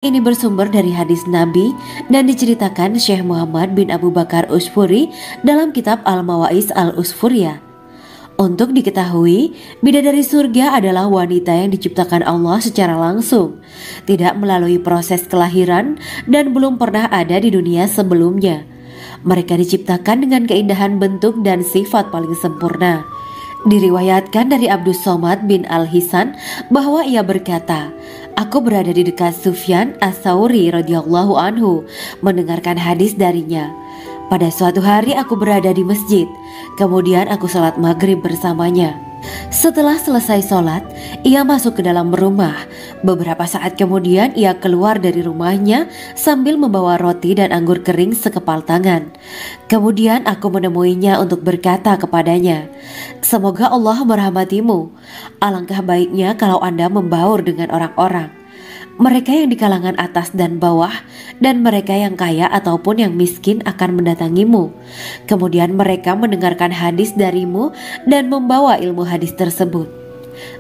Ini bersumber dari hadis Nabi dan diceritakan Syekh Muhammad bin Abu Bakar Usfuri dalam kitab Al-Mawaiz Al-Usfuriyah. Untuk diketahui, bidadari surga adalah wanita yang diciptakan Allah secara langsung, tidak melalui proses kelahiran dan belum pernah ada di dunia sebelumnya. Mereka diciptakan dengan keindahan bentuk dan sifat paling sempurna. Diriwayatkan dari Abdus Somad bin Al-Hisan bahwa ia berkata, "Aku berada di dekat Sufyan As-Tsauri radhiyallahu anhu mendengarkan hadis darinya. Pada suatu hari aku berada di masjid, kemudian aku sholat maghrib bersamanya. Setelah selesai sholat, ia masuk ke dalam rumah. Beberapa saat kemudian ia keluar dari rumahnya sambil membawa roti dan anggur kering sekepal tangan. Kemudian aku menemuinya untuk berkata kepadanya, 'Semoga Allah merahmatimu. Alangkah baiknya kalau Anda membaur dengan orang-orang, mereka yang di kalangan atas dan bawah, dan mereka yang kaya ataupun yang miskin akan mendatangimu. Kemudian mereka mendengarkan hadis darimu dan membawa ilmu hadis tersebut.'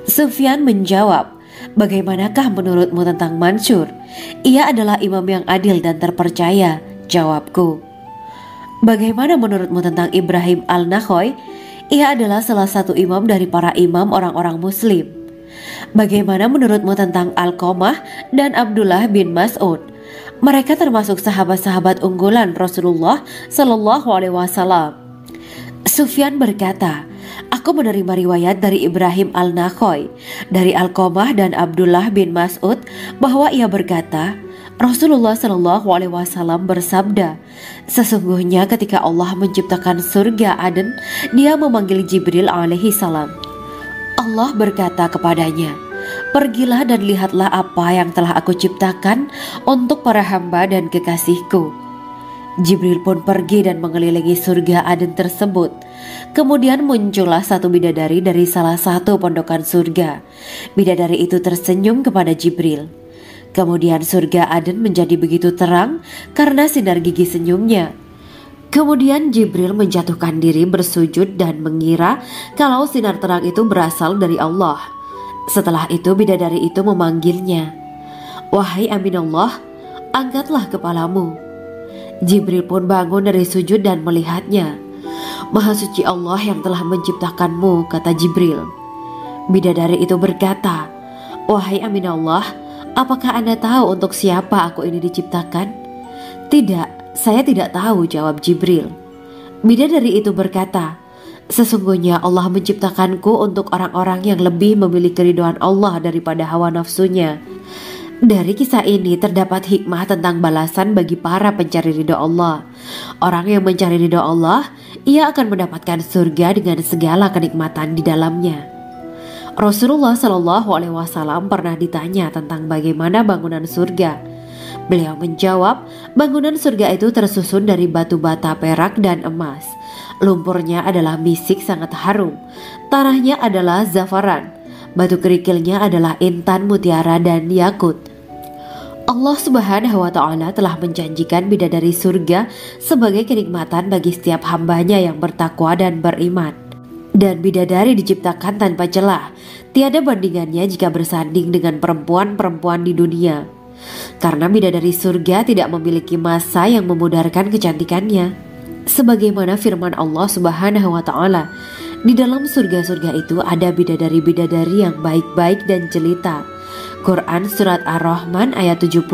Sufyan menjawab, 'Bagaimanakah menurutmu tentang Mansur? Ia adalah imam yang adil dan terpercaya.' Jawabku, 'Bagaimana menurutmu tentang Ibrahim Al-Nakhoy? Ia adalah salah satu imam dari para imam orang-orang muslim.' 'Bagaimana menurutmu tentang Alqamah dan Abdullah bin Mas'ud? Mereka termasuk sahabat-sahabat unggulan Rasulullah Shallallahu Alaihi Wasallam.' Sufyan berkata, 'Aku menerima riwayat dari Ibrahim Al-Nakhoy, dari Alqamah dan Abdullah bin Mas'ud bahwa ia berkata, Rasulullah Shallallahu Alaihi Wasallam bersabda, sesungguhnya ketika Allah menciptakan surga Aden, Dia memanggil Jibril alaihi salam. Allah berkata kepadanya, pergilah dan lihatlah apa yang telah aku ciptakan untuk para hamba dan kekasihku. Jibril pun pergi dan mengelilingi surga Aden tersebut. Kemudian muncullah satu bidadari dari salah satu pondokan surga. Bidadari itu tersenyum kepada Jibril. Kemudian surga Aden menjadi begitu terang karena sinar gigi senyumnya. Kemudian Jibril menjatuhkan diri bersujud dan mengira kalau sinar terang itu berasal dari Allah. Setelah itu bidadari itu memanggilnya, wahai Aminullah, angkatlah kepalamu. Jibril pun bangun dari sujud dan melihatnya. Maha suci Allah yang telah menciptakanmu, kata Jibril. Bidadari itu berkata, wahai Aminullah, apakah Anda tahu untuk siapa aku ini diciptakan? Tidak, saya tidak tahu, jawab Jibril. Bidadari itu berkata, sesungguhnya Allah menciptakanku untuk orang-orang yang lebih memilih keridhaan Allah daripada hawa nafsunya. Dari kisah ini terdapat hikmah tentang balasan bagi para pencari ridho Allah. Orang yang mencari ridho Allah, ia akan mendapatkan surga dengan segala kenikmatan di dalamnya. Rasulullah Shallallahu Alaihi Wasallam pernah ditanya tentang bagaimana bangunan surga. Beliau menjawab, bangunan surga itu tersusun dari batu bata, perak, dan emas. Lumpurnya adalah misik sangat harum. Tanahnya adalah zafaran. Batu kerikilnya adalah intan, mutiara, dan yakut. Allah Subhanahu wa Ta'ala telah menjanjikan bidadari surga sebagai kenikmatan bagi setiap hambanya yang bertakwa dan beriman. Dan bidadari diciptakan tanpa celah. Tiada bandingannya jika bersanding dengan perempuan-perempuan di dunia. Karena bidadari surga tidak memiliki masa yang memudarkan kecantikannya. Sebagaimana firman Allah Subhanahu wa Ta'ala, di dalam surga-surga itu ada bidadari-bidadari yang baik-baik dan jelita. Quran Surat Ar-Rahman ayat 70.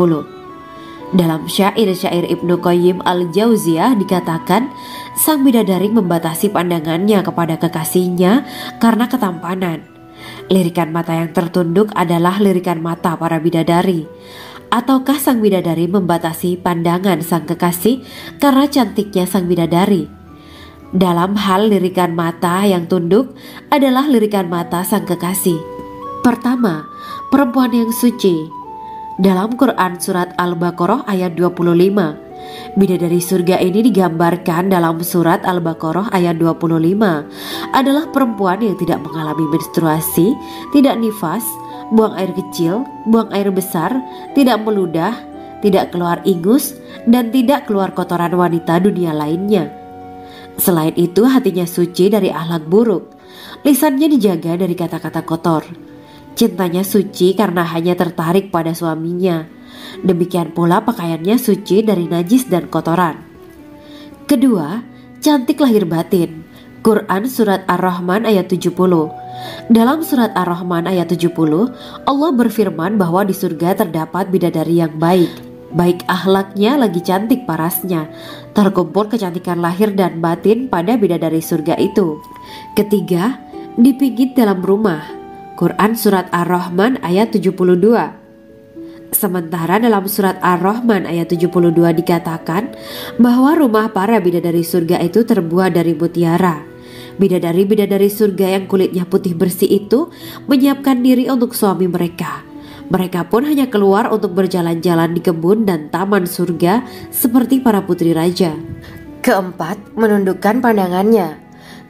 Dalam syair-syair Ibnu Qayyim Al-Jauziyah dikatakan, sang bidadari membatasi pandangannya kepada kekasihnya karena ketampanan. Lirikan mata yang tertunduk adalah lirikan mata para bidadari. Ataukah sang bidadari membatasi pandangan sang kekasih karena cantiknya sang bidadari? Dalam hal lirikan mata yang tunduk adalah lirikan mata sang kekasih. Pertama, perempuan yang suci. Dalam Quran Surat Al-Baqarah ayat 25, bidadari surga ini digambarkan dalam Surat Al-Baqarah ayat 25 adalah perempuan yang tidak mengalami menstruasi, tidak nifas, buang air kecil, buang air besar, tidak meludah, tidak keluar ingus, dan tidak keluar kotoran wanita dunia lainnya. Selain itu hatinya suci dari akhlak buruk, lisannya dijaga dari kata-kata kotor. Cintanya suci karena hanya tertarik pada suaminya. Demikian pula pakaiannya suci dari najis dan kotoran. Kedua, cantik lahir batin. Quran Surat Ar-Rahman ayat 70. Dalam Surat Ar-Rahman ayat 70, Allah berfirman bahwa di surga terdapat bidadari yang baik. Baik akhlaknya lagi cantik parasnya. Terkumpul kecantikan lahir dan batin pada bidadari surga itu. Ketiga, dipijit dalam rumah. Quran Surat Ar-Rahman ayat 72. Sementara dalam Surat Ar-Rahman ayat 72 dikatakan bahwa rumah para bidadari surga itu terbuat dari mutiara. Bidadari-bidadari surga yang kulitnya putih bersih itu menyiapkan diri untuk suami mereka. Mereka pun hanya keluar untuk berjalan-jalan di kebun dan taman surga seperti para putri raja. Keempat, menundukkan pandangannya.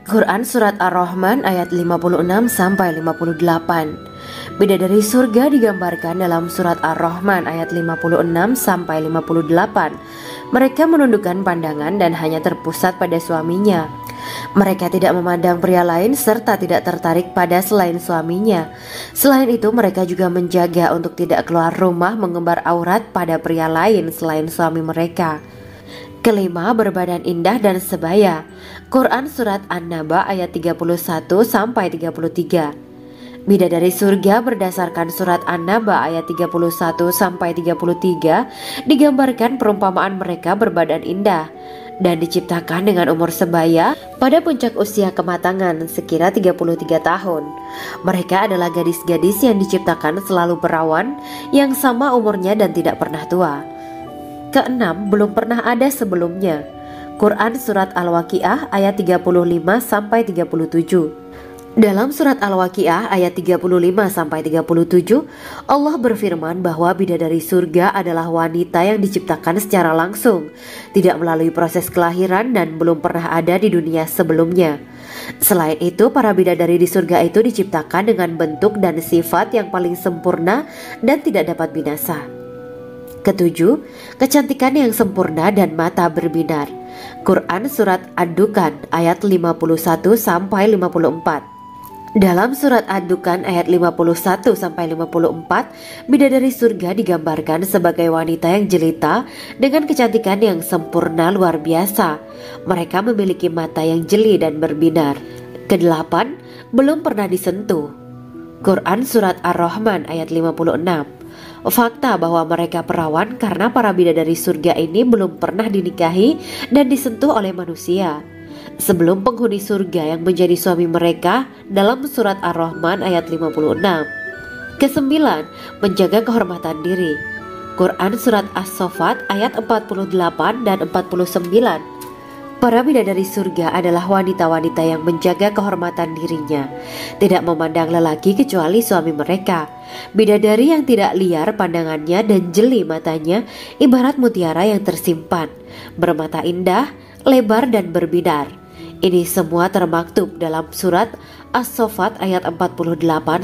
Quran Surat Ar-Rahman ayat 56-58. Bidadari surga digambarkan dalam Surat Ar-Rahman ayat 56-58. Mereka menundukkan pandangan dan hanya terpusat pada suaminya. Mereka tidak memandang pria lain serta tidak tertarik pada selain suaminya. Selain itu mereka juga menjaga untuk tidak keluar rumah mengembar aurat pada pria lain selain suami mereka. Kelima, berbadan indah dan sebaya. Quran Surat An-Naba ayat 31-33. Bidadari surga berdasarkan Surat An-Naba ayat 31-33 digambarkan perumpamaan mereka berbadan indah dan diciptakan dengan umur sebaya pada puncak usia kematangan sekira 33 tahun. Mereka adalah gadis-gadis yang diciptakan selalu perawan yang sama umurnya dan tidak pernah tua. Keenam, belum pernah ada sebelumnya. Quran Surat Al-Waqiah ayat 35-37. Dalam Surat Al-Waqiah ayat 35-37, Allah berfirman bahwa bidadari surga adalah wanita yang diciptakan secara langsung, tidak melalui proses kelahiran dan belum pernah ada di dunia sebelumnya. Selain itu, para bidadari di surga itu diciptakan dengan bentuk dan sifat yang paling sempurna dan tidak dapat binasa. Ketujuh, kecantikan yang sempurna dan mata berbinar. Quran Surat Ad-Dukan ayat 51-54. Dalam Surat Ad-Dukan ayat 51-54, bidadari surga digambarkan sebagai wanita yang jelita dengan kecantikan yang sempurna luar biasa. Mereka memiliki mata yang jeli dan berbinar. Kedelapan, belum pernah disentuh. Quran Surat Ar-Rahman ayat 56. Fakta bahwa mereka perawan karena para bidadari surga ini belum pernah dinikahi dan disentuh oleh manusia sebelum penghuni surga yang menjadi suami mereka dalam Surat Ar-Rahman ayat 56. Kesembilan, menjaga kehormatan diri. Quran Surat As-Saffat ayat 48 dan 49. Para bidadari surga adalah wanita-wanita yang menjaga kehormatan dirinya, tidak memandang lelaki kecuali suami mereka. Bidadari yang tidak liar pandangannya dan jeli matanya ibarat mutiara yang tersimpan, bermata indah, lebar dan berbinar. Ini semua termaktub dalam Surat As-Saffat ayat 48-49.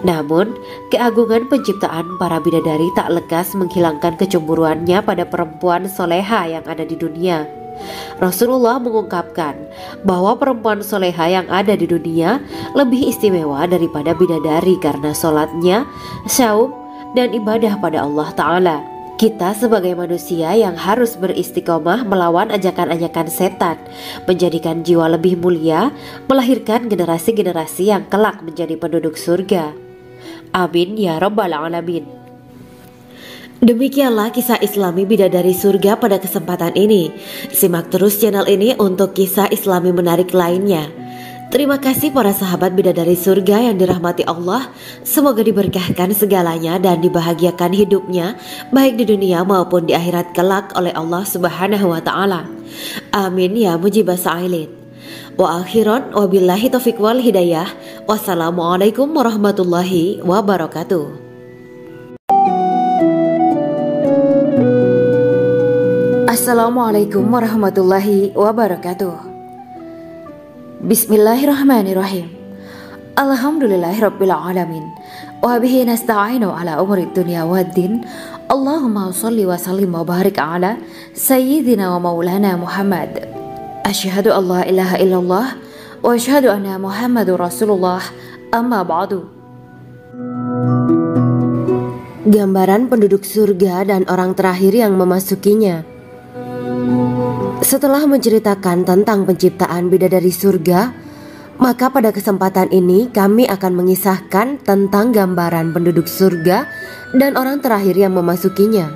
Namun, keagungan penciptaan para bidadari tak lekas menghilangkan kecemburuannya pada perempuan soleha yang ada di dunia. Rasulullah mengungkapkan bahwa perempuan soleha yang ada di dunia lebih istimewa daripada bidadari karena sholatnya, syaum, dan ibadah pada Allah Ta'ala. Kita sebagai manusia yang harus beristiqomah melawan ajakan-ajakan setan, menjadikan jiwa lebih mulia, melahirkan generasi-generasi yang kelak menjadi penduduk surga. Amin ya Rabbal Alamin. Demikianlah kisah Islami bidadari surga pada kesempatan ini. Simak terus channel ini untuk kisah Islami menarik lainnya. Terima kasih para sahabat bidadari surga yang dirahmati Allah. Semoga diberkahkan segalanya dan dibahagiakan hidupnya baik di dunia maupun di akhirat kelak oleh Allah Subhanahu wa Ta'ala. Amin ya mujibah sa'ilin. Wa akhiran wabillahi taufiq wal hidayah. Wassalamualaikum warahmatullahi wabarakatuh. Assalamualaikum warahmatullahi wabarakatuh. Bismillahirrahmanirrahim. Alhamdulillahirabbil alamin. Wa bihi nasta'inu ala umuri dunya waddin. Allahumma shalli wa sallim wa barik ala sayyidina wa maulana Muhammad. Asyhadu an la ilaha illallah wa asyhadu anna Muhammadur Rasulullah. Amma ba'du. Gambaran penduduk surga dan orang terakhir yang memasukinya. Setelah menceritakan tentang penciptaan bidadari surga, maka pada kesempatan ini kami akan mengisahkan tentang gambaran penduduk surga dan orang terakhir yang memasukinya.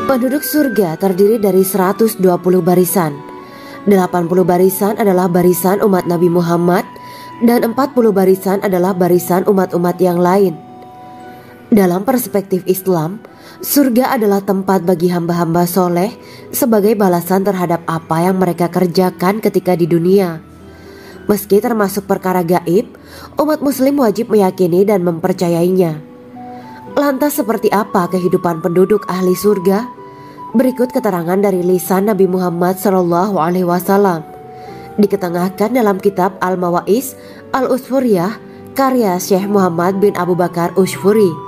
Penduduk surga terdiri dari 120 barisan. 80 barisan adalah barisan umat Nabi Muhammad dan 40 barisan adalah barisan umat-umat yang lain. Dalam perspektif Islam, surga adalah tempat bagi hamba-hamba soleh sebagai balasan terhadap apa yang mereka kerjakan ketika di dunia. Meski termasuk perkara gaib, umat muslim wajib meyakini dan mempercayainya. Lantas seperti apa kehidupan penduduk ahli surga? Berikut keterangan dari lisan Nabi Muhammad SAW, diketengahkan dalam kitab Al-Mawa'is Al-Usfuriyah karya Syekh Muhammad bin Abu Bakar Ushfuri.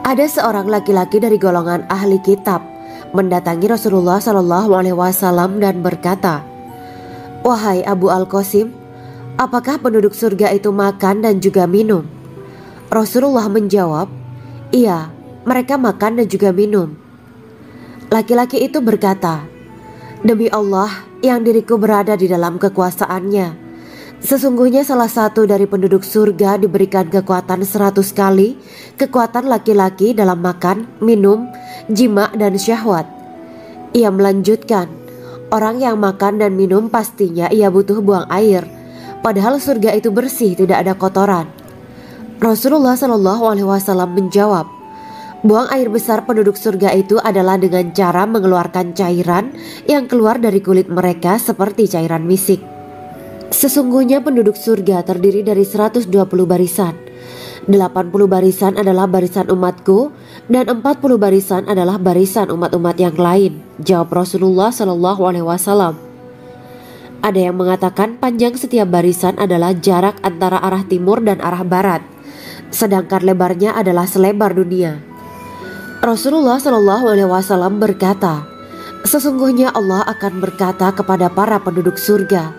Ada seorang laki-laki dari golongan ahli kitab mendatangi Rasulullah SAW dan berkata, "Wahai Abu Al-Qasim, apakah penduduk surga itu makan dan juga minum?" Rasulullah menjawab, "Iya, mereka makan dan juga minum." Laki-laki itu berkata, "Demi Allah yang diriku berada di dalam kekuasaannya, sesungguhnya salah satu dari penduduk surga diberikan kekuatan 100 kali kekuatan laki-laki dalam makan, minum, jima, dan syahwat." Ia melanjutkan, "Orang yang makan dan minum pastinya ia butuh buang air, padahal surga itu bersih, tidak ada kotoran." Rasulullah SAW menjawab, "Buang air besar penduduk surga itu adalah dengan cara mengeluarkan cairan yang keluar dari kulit mereka seperti cairan misik." Sesungguhnya penduduk surga terdiri dari 120 barisan. 80 barisan adalah barisan umatku dan 40 barisan adalah barisan umat-umat yang lain, jawab Rasulullah SAW. Ada yang mengatakan panjang setiap barisan adalah jarak antara arah timur dan arah barat, sedangkan lebarnya adalah selebar dunia. Rasulullah SAW berkata, "Sesungguhnya Allah akan berkata kepada para penduduk surga,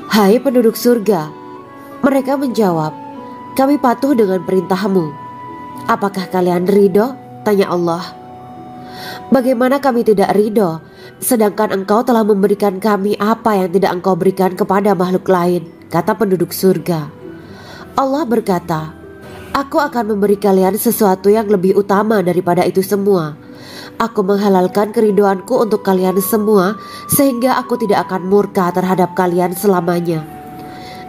'Hai penduduk surga,' mereka menjawab, 'Kami patuh dengan perintahmu.' 'Apakah kalian ridho?' tanya Allah. 'Bagaimana kami tidak ridho, sedangkan engkau telah memberikan kami apa yang tidak engkau berikan kepada makhluk lain,' kata penduduk surga. Allah berkata, 'Aku akan memberi kalian sesuatu yang lebih utama daripada itu semua. Aku menghalalkan keridoanku untuk kalian semua sehingga aku tidak akan murka terhadap kalian selamanya.'"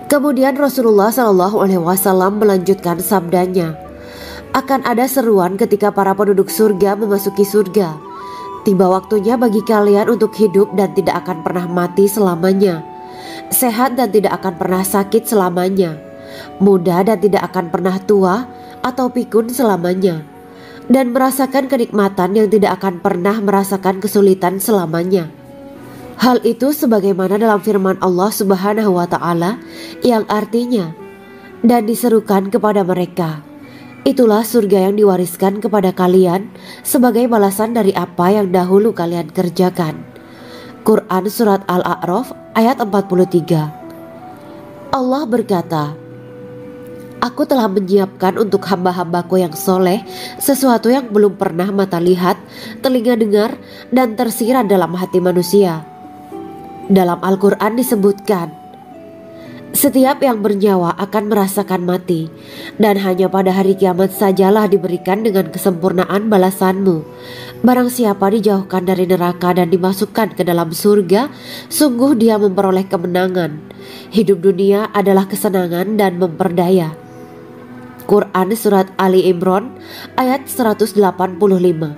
Kemudian Rasulullah SAW melanjutkan sabdanya, "Akan ada seruan ketika para penduduk surga memasuki surga. Tiba waktunya bagi kalian untuk hidup dan tidak akan pernah mati selamanya, sehat dan tidak akan pernah sakit selamanya, muda dan tidak akan pernah tua atau pikun selamanya, dan merasakan kenikmatan yang tidak akan pernah merasakan kesulitan selamanya." Hal itu sebagaimana dalam firman Allah Subhanahu wa Ta'ala yang artinya, "Dan diserukan kepada mereka, itulah surga yang diwariskan kepada kalian sebagai balasan dari apa yang dahulu kalian kerjakan." Quran Surat Al-A'raf ayat 43. Allah berkata, "Aku telah menyiapkan untuk hamba-hambaku yang soleh sesuatu yang belum pernah mata lihat, telinga dengar, dan tersirat dalam hati manusia." Dalam Al-Quran disebutkan, "Setiap yang bernyawa akan merasakan mati, dan hanya pada hari kiamat sajalah diberikan dengan kesempurnaan balasanmu. Barang siapa dijauhkan dari neraka dan dimasukkan ke dalam surga, sungguh dia memperoleh kemenangan. Hidup dunia adalah kesenangan dan memperdaya." Quran Surat Ali Imran ayat 185.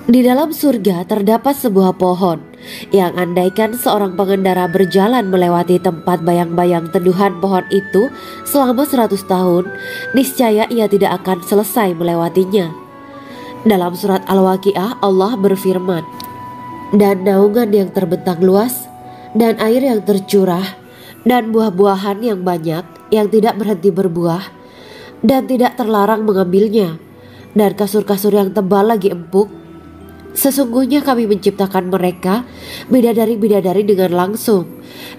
Di dalam surga terdapat sebuah pohon yang andaikan seorang pengendara berjalan melewati tempat bayang-bayang teduhan pohon itu selama 100 tahun, niscaya ia tidak akan selesai melewatinya. Dalam surat Al-Waqiah Allah berfirman, "Dan naungan yang terbentang luas, dan air yang tercurah, dan buah-buahan yang banyak yang tidak berhenti berbuah, dan tidak terlarang mengambilnya, dan kasur-kasur yang tebal lagi empuk, Sesungguhnya kami menciptakan mereka bidadari-bidadari dengan langsung,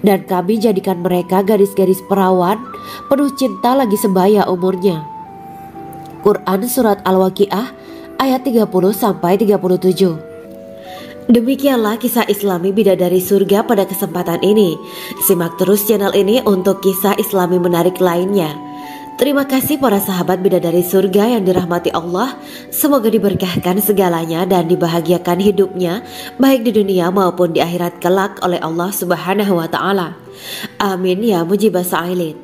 dan kami jadikan mereka gadis-gadis perawan penuh cinta lagi sebaya umurnya. Quran Surat Al-Waqiah ayat 30-37. Demikianlah kisah Islami bidadari surga pada kesempatan ini. Simak terus channel ini untuk kisah Islami menarik lainnya. Terima kasih para sahabat bidadari surga yang dirahmati Allah. Semoga diberkahkan segalanya dan dibahagiakan hidupnya baik di dunia maupun di akhirat kelak oleh Allah Subhanahu wa taala. Amin ya mujibah sa'ilin.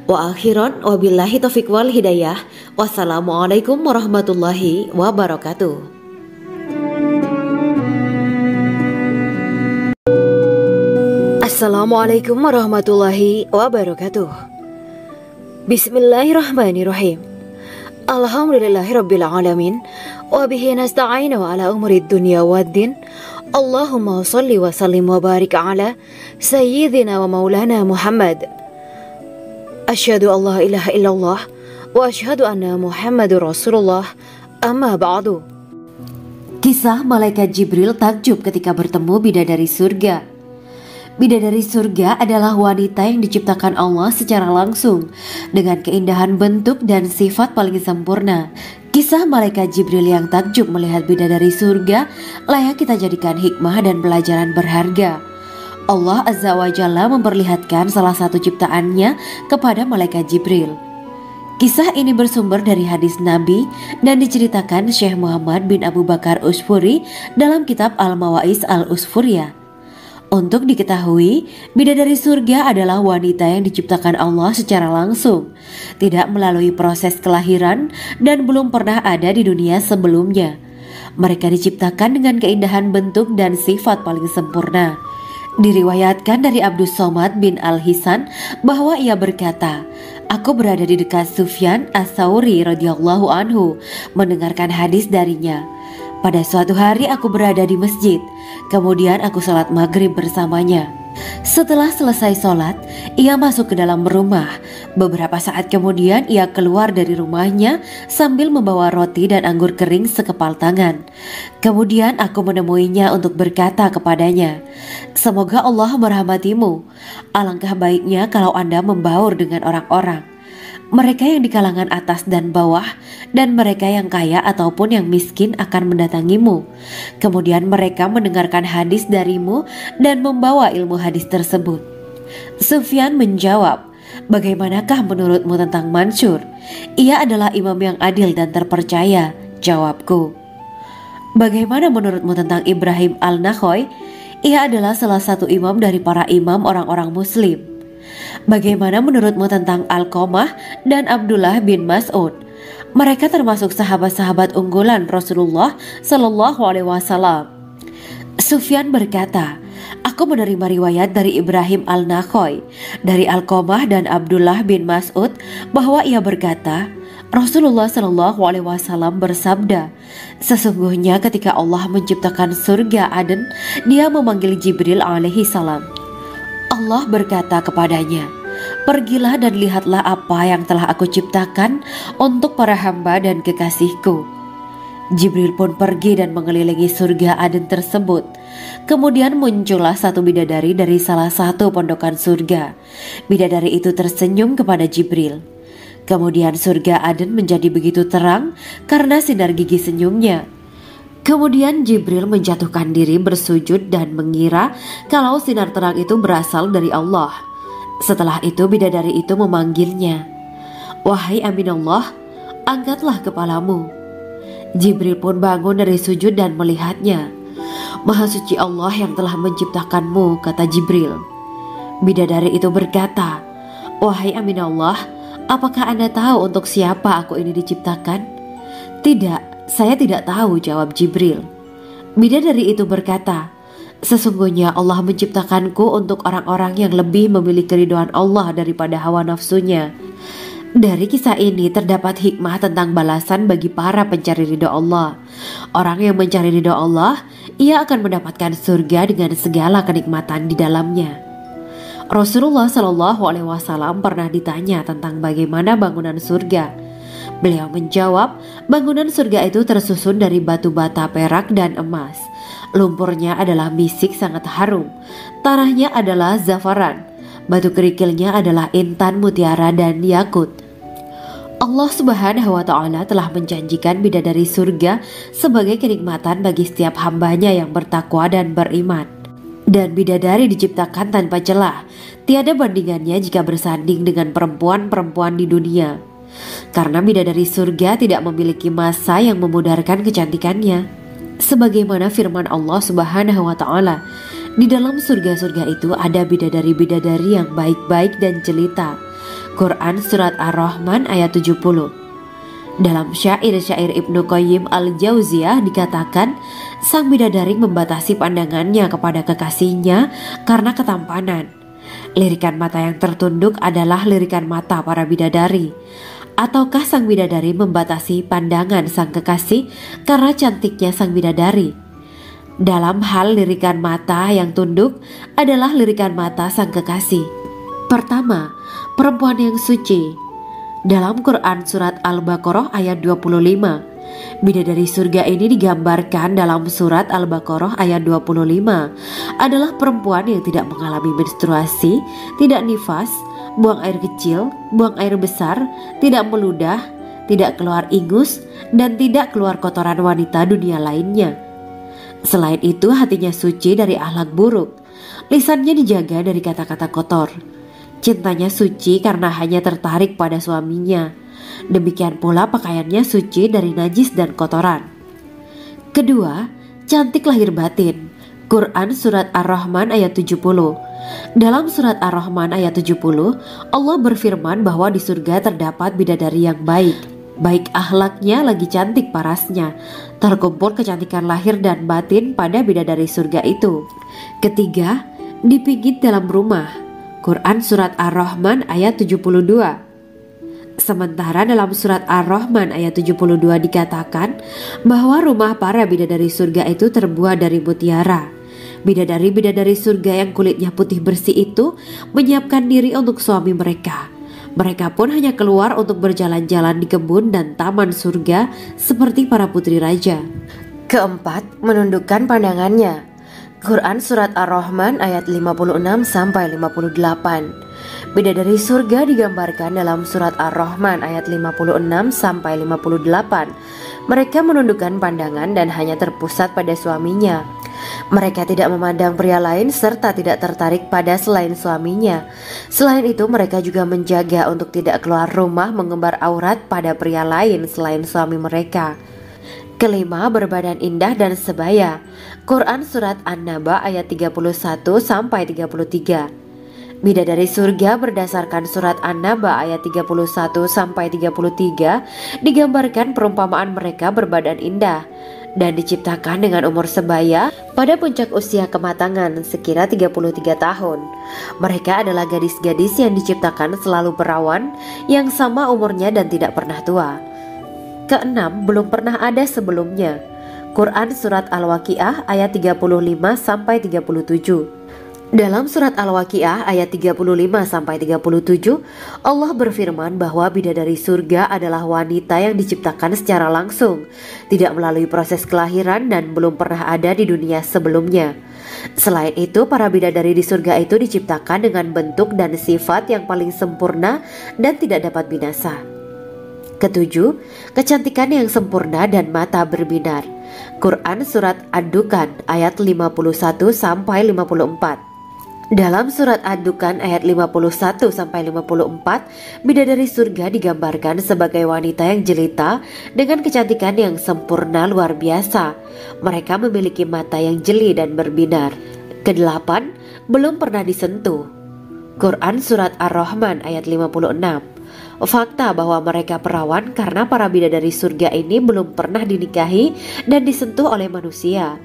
Wa akhiran wabillahi taufiq wal hidayah. Wassalamualaikum warahmatullahi wabarakatuh. Assalamualaikum warahmatullahi wabarakatuh. Bismillahirrahmanirrahim. Alhamdulillahirabbil alamin wa bihi nasta'inu ala umuri dunya waddin. Allahumma shalli wa sallim wa barik ala sayyidina wa maulana Muhammad. Asyhadu an la ilaha illallah wa asyhadu anna Muhammadur Rasulullah. Amma ba'du. Kisah malaikat Jibril takjub ketika bertemu bidadari surga. Bidadari surga adalah wanita yang diciptakan Allah secara langsung dengan keindahan bentuk dan sifat paling sempurna. Kisah malaikat Jibril yang takjub melihat bidadari surga layak kita jadikan hikmah dan pelajaran berharga. Allah Azza wa Jalla memperlihatkan salah satu ciptaannya kepada malaikat Jibril. Kisah ini bersumber dari hadis Nabi dan diceritakan Syekh Muhammad bin Abu Bakar Usfuri dalam kitab Al-Mawa'is Al-Usfuriyah. Untuk diketahui, bidadari surga adalah wanita yang diciptakan Allah secara langsung, tidak melalui proses kelahiran dan belum pernah ada di dunia sebelumnya. Mereka diciptakan dengan keindahan bentuk dan sifat paling sempurna. Diriwayatkan dari Abdus Somad bin Al-Hisan bahwa ia berkata, "Aku berada di dekat Sufyan As-Tsauri radhiyallahu anhu mendengarkan hadis darinya. Pada suatu hari aku berada di masjid, kemudian aku sholat maghrib bersamanya. Setelah selesai sholat, ia masuk ke dalam rumah. Beberapa saat kemudian ia keluar dari rumahnya sambil membawa roti dan anggur kering sekepal tangan. Kemudian aku menemuinya untuk berkata kepadanya, 'Semoga Allah merahmatimu. Alangkah baiknya kalau Anda membaur dengan orang-orang. Mereka yang di kalangan atas dan bawah, dan mereka yang kaya ataupun yang miskin akan mendatangimu. Kemudian mereka mendengarkan hadis darimu dan membawa ilmu hadis tersebut.' Sufyan menjawab, 'Bagaimanakah menurutmu tentang Mansur? Ia adalah imam yang adil dan terpercaya.' Jawabku. 'Bagaimana menurutmu tentang Ibrahim Al-Nakhoy? Ia adalah salah satu imam dari para imam orang-orang muslim.' 'Bagaimana menurutmu tentang Alqamah dan Abdullah bin Mas'ud? Mereka termasuk sahabat-sahabat unggulan Rasulullah Sallallahu Alaihi Wasallam.' Sufyan berkata, 'Aku menerima riwayat dari Ibrahim Al-Nakhoy, dari Alqamah dan Abdullah bin Mas'ud bahwa ia berkata, Rasulullah Sallallahu Alaihi Wasallam bersabda, sesungguhnya ketika Allah menciptakan surga Aden, Dia memanggil Jibril alaihi salam. Allah berkata kepadanya, pergilah dan lihatlah apa yang telah aku ciptakan untuk para hamba dan kekasihku. Jibril pun pergi dan mengelilingi surga Aden tersebut. Kemudian muncullah satu bidadari dari salah satu pondokan surga. Bidadari itu tersenyum kepada Jibril. Kemudian surga Aden menjadi begitu terang karena sinar gigi senyumnya. Kemudian Jibril menjatuhkan diri bersujud dan mengira kalau sinar terang itu berasal dari Allah. Setelah itu bidadari itu memanggilnya, wahai Aminullah, angkatlah kepalamu. Jibril pun bangun dari sujud dan melihatnya. Maha suci Allah yang telah menciptakanmu, kata Jibril. Bidadari itu berkata, wahai Aminullah, apakah Anda tahu untuk siapa aku ini diciptakan? Tidak. Saya tidak tahu, jawab Jibril. Bidadari itu berkata, sesungguhnya Allah menciptakanku untuk orang-orang yang lebih memilih keridhaan Allah daripada hawa nafsunya. Dari kisah ini terdapat hikmah tentang balasan bagi para pencari ridha Allah. Orang yang mencari ridha Allah, ia akan mendapatkan surga dengan segala kenikmatan di dalamnya. Rasulullah Shallallahu Alaihi Wasallam pernah ditanya tentang bagaimana bangunan surga. Beliau menjawab, bangunan surga itu tersusun dari batu bata perak dan emas. Lumpurnya adalah misik sangat harum, tanahnya adalah zafaran, batu kerikilnya adalah intan, mutiara, dan yakut. Allah Subhanahu wa Ta'ala telah menjanjikan bidadari surga sebagai kenikmatan bagi setiap hambanya yang bertakwa dan beriman. Dan bidadari diciptakan tanpa celah, tiada bandingannya jika bersanding dengan perempuan-perempuan di dunia. Karena bidadari surga tidak memiliki masa yang memudarkan kecantikannya. Sebagaimana firman Allah Subhanahu wa Ta'ala, di dalam surga-surga itu ada bidadari-bidadari yang baik-baik dan jelita. Quran Surat Ar-Rahman ayat 70. Dalam syair-syair Ibnu Qayyim Al-Jauziyah dikatakan, sang bidadari membatasi pandangannya kepada kekasihnya karena ketampanan. Lirikan mata yang tertunduk adalah lirikan mata para bidadari. Ataukah sang bidadari membatasi pandangan sang kekasih karena cantiknya sang bidadari? Dalam hal lirikan mata yang tunduk adalah lirikan mata sang kekasih. Pertama, perempuan yang suci. Dalam Quran Surat Al-Baqarah ayat 25, bidadari surga ini digambarkan dalam Surat Al-Baqarah ayat 25 adalah perempuan yang tidak mengalami menstruasi, tidak nifas, buang air kecil, buang air besar, tidak meludah, tidak keluar ingus, dan tidak keluar kotoran wanita dunia lainnya. Selain itu, hatinya suci dari akhlak buruk, lisannya dijaga dari kata-kata kotor. Cintanya suci karena hanya tertarik pada suaminya. Demikian pula pakaiannya suci dari najis dan kotoran. Kedua, cantik lahir batin. Quran Surat Ar-Rahman ayat 70. Dalam Surat Ar-Rahman ayat 70, Allah berfirman bahwa di surga terdapat bidadari yang baik. Baik akhlaknya lagi cantik parasnya. Terkumpul kecantikan lahir dan batin pada bidadari surga itu. Ketiga, dipijit dalam rumah. Quran Surat Ar-Rahman ayat 72. Sementara dalam Surat Ar-Rahman ayat 72 dikatakan bahwa rumah para bidadari surga itu terbuat dari mutiara. Bidadari-bidadari surga yang kulitnya putih bersih itu menyiapkan diri untuk suami mereka. Mereka pun hanya keluar untuk berjalan-jalan di kebun dan taman surga seperti para putri raja. Keempat, menundukkan pandangannya. Quran Surat Ar-Rahman ayat 56-58. Bidadari surga digambarkan dalam Surat Ar-Rahman ayat 56-58. Mereka menundukkan pandangan dan hanya terpusat pada suaminya. Mereka tidak memandang pria lain serta tidak tertarik pada selain suaminya. Selain itu, mereka juga menjaga untuk tidak keluar rumah mengembar aurat pada pria lain selain suami mereka. Kelima, berbadan indah dan sebaya. Quran Surat An-Naba ayat 31-33. Bidadari surga berdasarkan Surat An-Naba ayat 31-33 digambarkan perumpamaan mereka berbadan indah dan diciptakan dengan umur sebaya pada puncak usia kematangan sekira 33 tahun. Mereka adalah gadis-gadis yang diciptakan selalu perawan, yang sama umurnya dan tidak pernah tua. Keenam, belum pernah ada sebelumnya. Quran Surat Al-Waqiah ayat 35-37. Dalam Surat Al-Waqiah ayat 35-37, Allah berfirman bahwa bidadari surga adalah wanita yang diciptakan secara langsung, tidak melalui proses kelahiran dan belum pernah ada di dunia sebelumnya. Selain itu, para bidadari di surga itu diciptakan dengan bentuk dan sifat yang paling sempurna dan tidak dapat binasa. Ketujuh, kecantikan yang sempurna dan mata berbinar. Quran Surat Ad-Dukan ayat 51-54. Dalam Surat Ad-Dukan ayat 51-54, bidadari surga digambarkan sebagai wanita yang jelita dengan kecantikan yang sempurna luar biasa. Mereka memiliki mata yang jeli dan berbinar. Kedelapan, belum pernah disentuh. Quran Surat Ar-Rahman ayat 56. Fakta bahwa mereka perawan karena para bidadari surga ini belum pernah dinikahi dan disentuh oleh manusia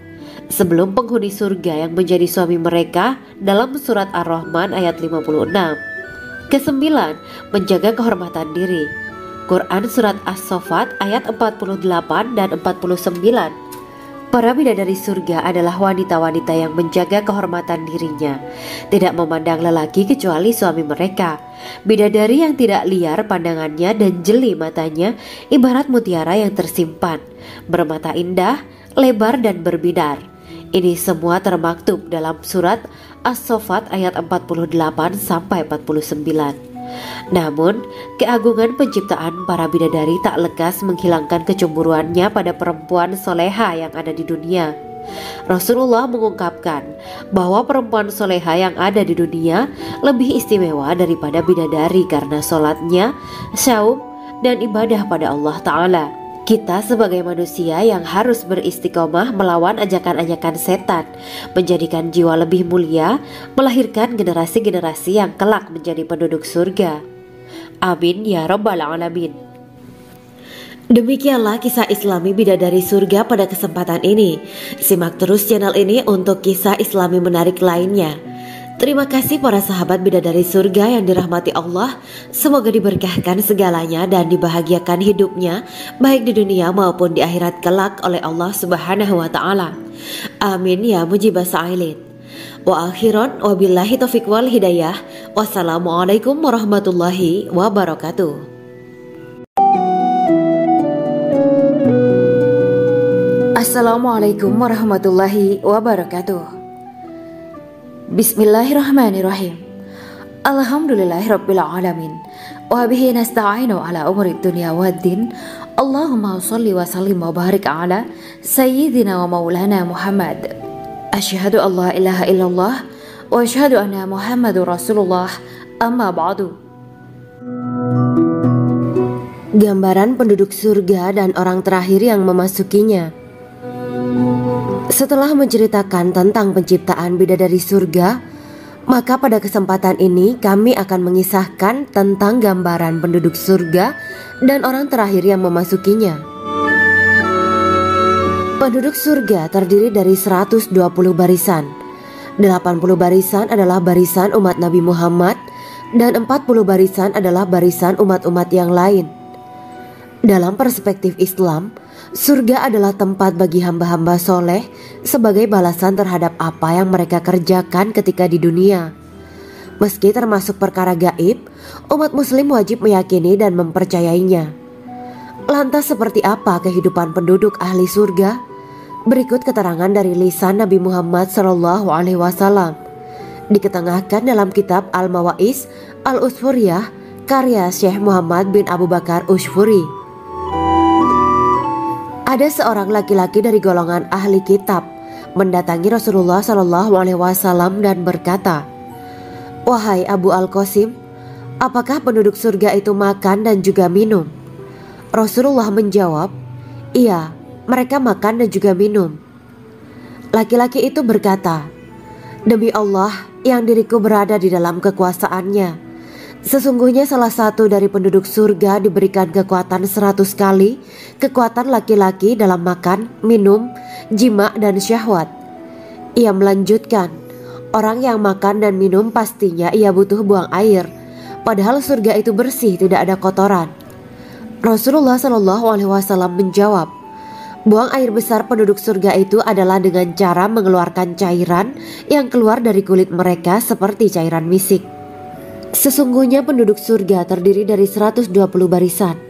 sebelum penghuni surga yang menjadi suami mereka dalam Surat Ar-Rahman ayat 56. Kesembilan, menjaga kehormatan diri. Quran Surat As-Saffat ayat 48 dan 49. Para bidadari surga adalah wanita-wanita yang menjaga kehormatan dirinya, tidak memandang lelaki kecuali suami mereka. Bidadari yang tidak liar pandangannya dan jeli matanya ibarat mutiara yang tersimpan, bermata indah, lebar dan berbinar. Ini semua termaktub dalam surat As-Saffat ayat 48 sampai 49. Namun, keagungan penciptaan para bidadari tak lekas menghilangkan kecemburuannya pada perempuan soleha yang ada di dunia. Rasulullah mengungkapkan bahwa perempuan soleha yang ada di dunia lebih istimewa daripada bidadari karena sholatnya, syaum, dan ibadah pada Allah Ta'ala. Kita sebagai manusia yang harus beristiqomah melawan ajakan-ajakan setan, menjadikan jiwa lebih mulia, melahirkan generasi-generasi yang kelak menjadi penduduk surga. Amin ya Rabbal Alamin. Demikianlah kisah Islami bidadari surga pada kesempatan ini. Simak terus channel ini untuk kisah Islami menarik lainnya. Terima kasih para sahabat bidadari surga yang dirahmati Allah. Semoga diberkahkan segalanya dan dibahagiakan hidupnya, baik di dunia maupun di akhirat kelak oleh Allah Subhanahu wa Ta'ala. Amin ya mujibah sa'ilin. Wa akhiran wabillahi taufiq wal hidayah. Wassalamualaikum warahmatullahi wabarakatuh. Assalamualaikum warahmatullahi wabarakatuh. Bismillahirrahmanirrahim. Alhamdulillahirabbil alamin. Wa bihi nasta'inu ala umuri dunya waddin. Allahumma shalli wa sallim wa barik ala sayyidina wa maulana Muhammad. Asyhadu an la ilaha illallah wa asyhadu anna Muhammadur Rasulullah. Amma ba'du. Gambaran penduduk surga dan orang terakhir yang memasukinya. Setelah menceritakan tentang penciptaan bidadari surga, maka pada kesempatan ini kami akan mengisahkan tentang gambaran penduduk surga dan orang terakhir yang memasukinya. Penduduk surga terdiri dari 120 barisan. 80 barisan adalah barisan umat Nabi Muhammad dan 40 barisan adalah barisan umat-umat yang lain. Dalam perspektif Islam, surga adalah tempat bagi hamba-hamba soleh sebagai balasan terhadap apa yang mereka kerjakan ketika di dunia. Meski termasuk perkara gaib, umat muslim wajib meyakini dan mempercayainya. Lantas seperti apa kehidupan penduduk ahli surga? Berikut keterangan dari lisan Nabi Muhammad SAW, diketengahkan dalam kitab Al-Mawa'is Al-Usfuriyah karya Syekh Muhammad bin Abu Bakar Ushfuri. Ada seorang laki-laki dari golongan ahli kitab mendatangi Rasulullah SAW dan berkata, "Wahai Abu Al-Qasim, apakah penduduk surga itu makan dan juga minum?" Rasulullah menjawab, "Iya, mereka makan dan juga minum." Laki-laki itu berkata, "Demi Allah yang diriku berada di dalam kekuasaannya, sesungguhnya salah satu dari penduduk surga diberikan kekuatan 100 kali kekuatan laki-laki dalam makan, minum, jima, dan syahwat." Ia melanjutkan, "Orang yang makan dan minum pastinya ia butuh buang air, padahal surga itu bersih, tidak ada kotoran." Rasulullah SAW menjawab, "Buang air besar penduduk surga itu adalah dengan cara mengeluarkan cairan yang keluar dari kulit mereka seperti cairan misik." Sesungguhnya penduduk surga terdiri dari 120 barisan.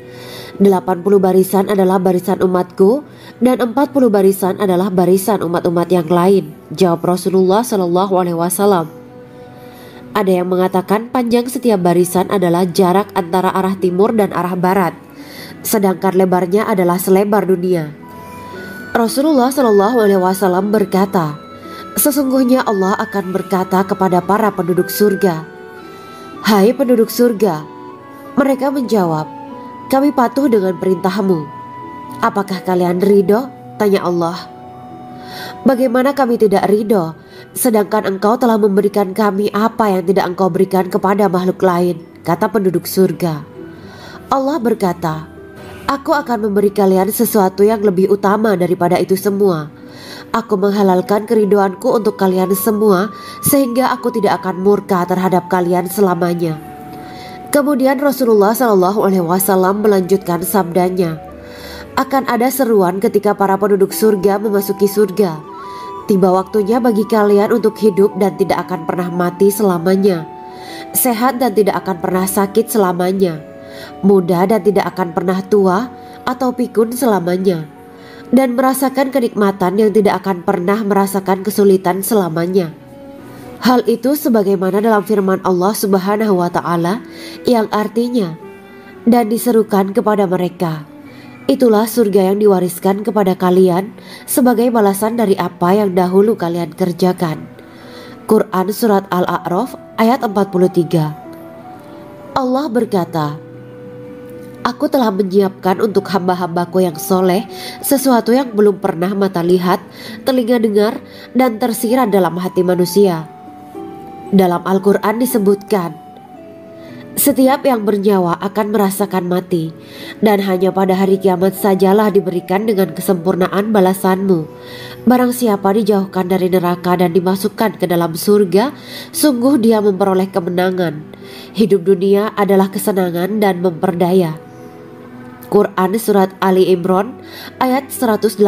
80 barisan adalah barisan umatku dan 40 barisan adalah barisan umat-umat yang lain, jawab Rasulullah SAW. Ada yang mengatakan panjang setiap barisan adalah jarak antara arah timur dan arah barat, sedangkan lebarnya adalah selebar dunia. Rasulullah SAW berkata, "Sesungguhnya Allah akan berkata kepada para penduduk surga, 'Hai penduduk surga,' mereka menjawab, 'Kami patuh dengan perintahmu.' 'Apakah kalian ridho?' tanya Allah. 'Bagaimana kami tidak ridho, sedangkan engkau telah memberikan kami apa yang tidak engkau berikan kepada makhluk lain,' kata penduduk surga. Allah berkata, 'Aku akan memberi kalian sesuatu yang lebih utama daripada itu semua. Aku menghalalkan keridoanku untuk kalian semua sehingga aku tidak akan murka terhadap kalian selamanya.'" Kemudian Rasulullah SAW melanjutkan sabdanya, Akan ada seruan ketika para penduduk surga memasuki surga. Tiba waktunya bagi kalian untuk hidup dan tidak akan pernah mati selamanya, sehat dan tidak akan pernah sakit selamanya, muda dan tidak akan pernah tua atau pikun selamanya, dan merasakan kenikmatan yang tidak akan pernah merasakan kesulitan selamanya. Hal itu sebagaimana dalam firman Allah Subhanahu wa Ta'ala yang artinya, dan diserukan kepada mereka, itulah surga yang diwariskan kepada kalian sebagai balasan dari apa yang dahulu kalian kerjakan. Quran Surat Al-A'raf ayat 43. Allah berkata, Aku telah menyiapkan untuk hamba-hambaku yang soleh sesuatu yang belum pernah mata lihat, telinga dengar, dan tersirat dalam hati manusia. Dalam Al-Quran disebutkan, setiap yang bernyawa akan merasakan mati, dan hanya pada hari kiamat sajalah diberikan dengan kesempurnaan balasanmu. Barang siapa dijauhkan dari neraka dan dimasukkan ke dalam surga, sungguh dia memperoleh kemenangan. Hidup dunia adalah kesenangan dan memperdaya. Quran Surat Ali Imran ayat 185.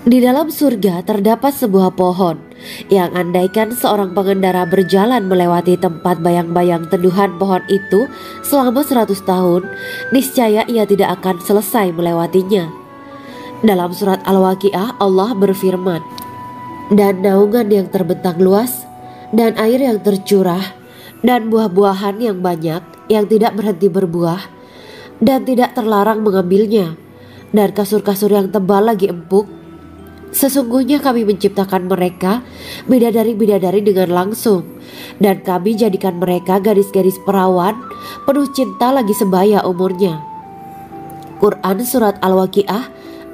Di dalam surga terdapat sebuah pohon yang andaikan seorang pengendara berjalan melewati tempat bayang-bayang teduhan pohon itu selama 100 tahun, niscaya ia tidak akan selesai melewatinya. Dalam surat Al-Waqiah Allah berfirman, dan naungan yang terbentang luas, dan air yang tercurah, dan buah-buahan yang banyak yang tidak berhenti berbuah, dan tidak terlarang mengambilnya, dan kasur-kasur yang tebal lagi empuk. Sesungguhnya kami menciptakan mereka bidadari-bidadari dengan langsung, dan kami jadikan mereka gadis-gadis perawan penuh cinta lagi sebaya umurnya. Quran Surat Al-Waqiah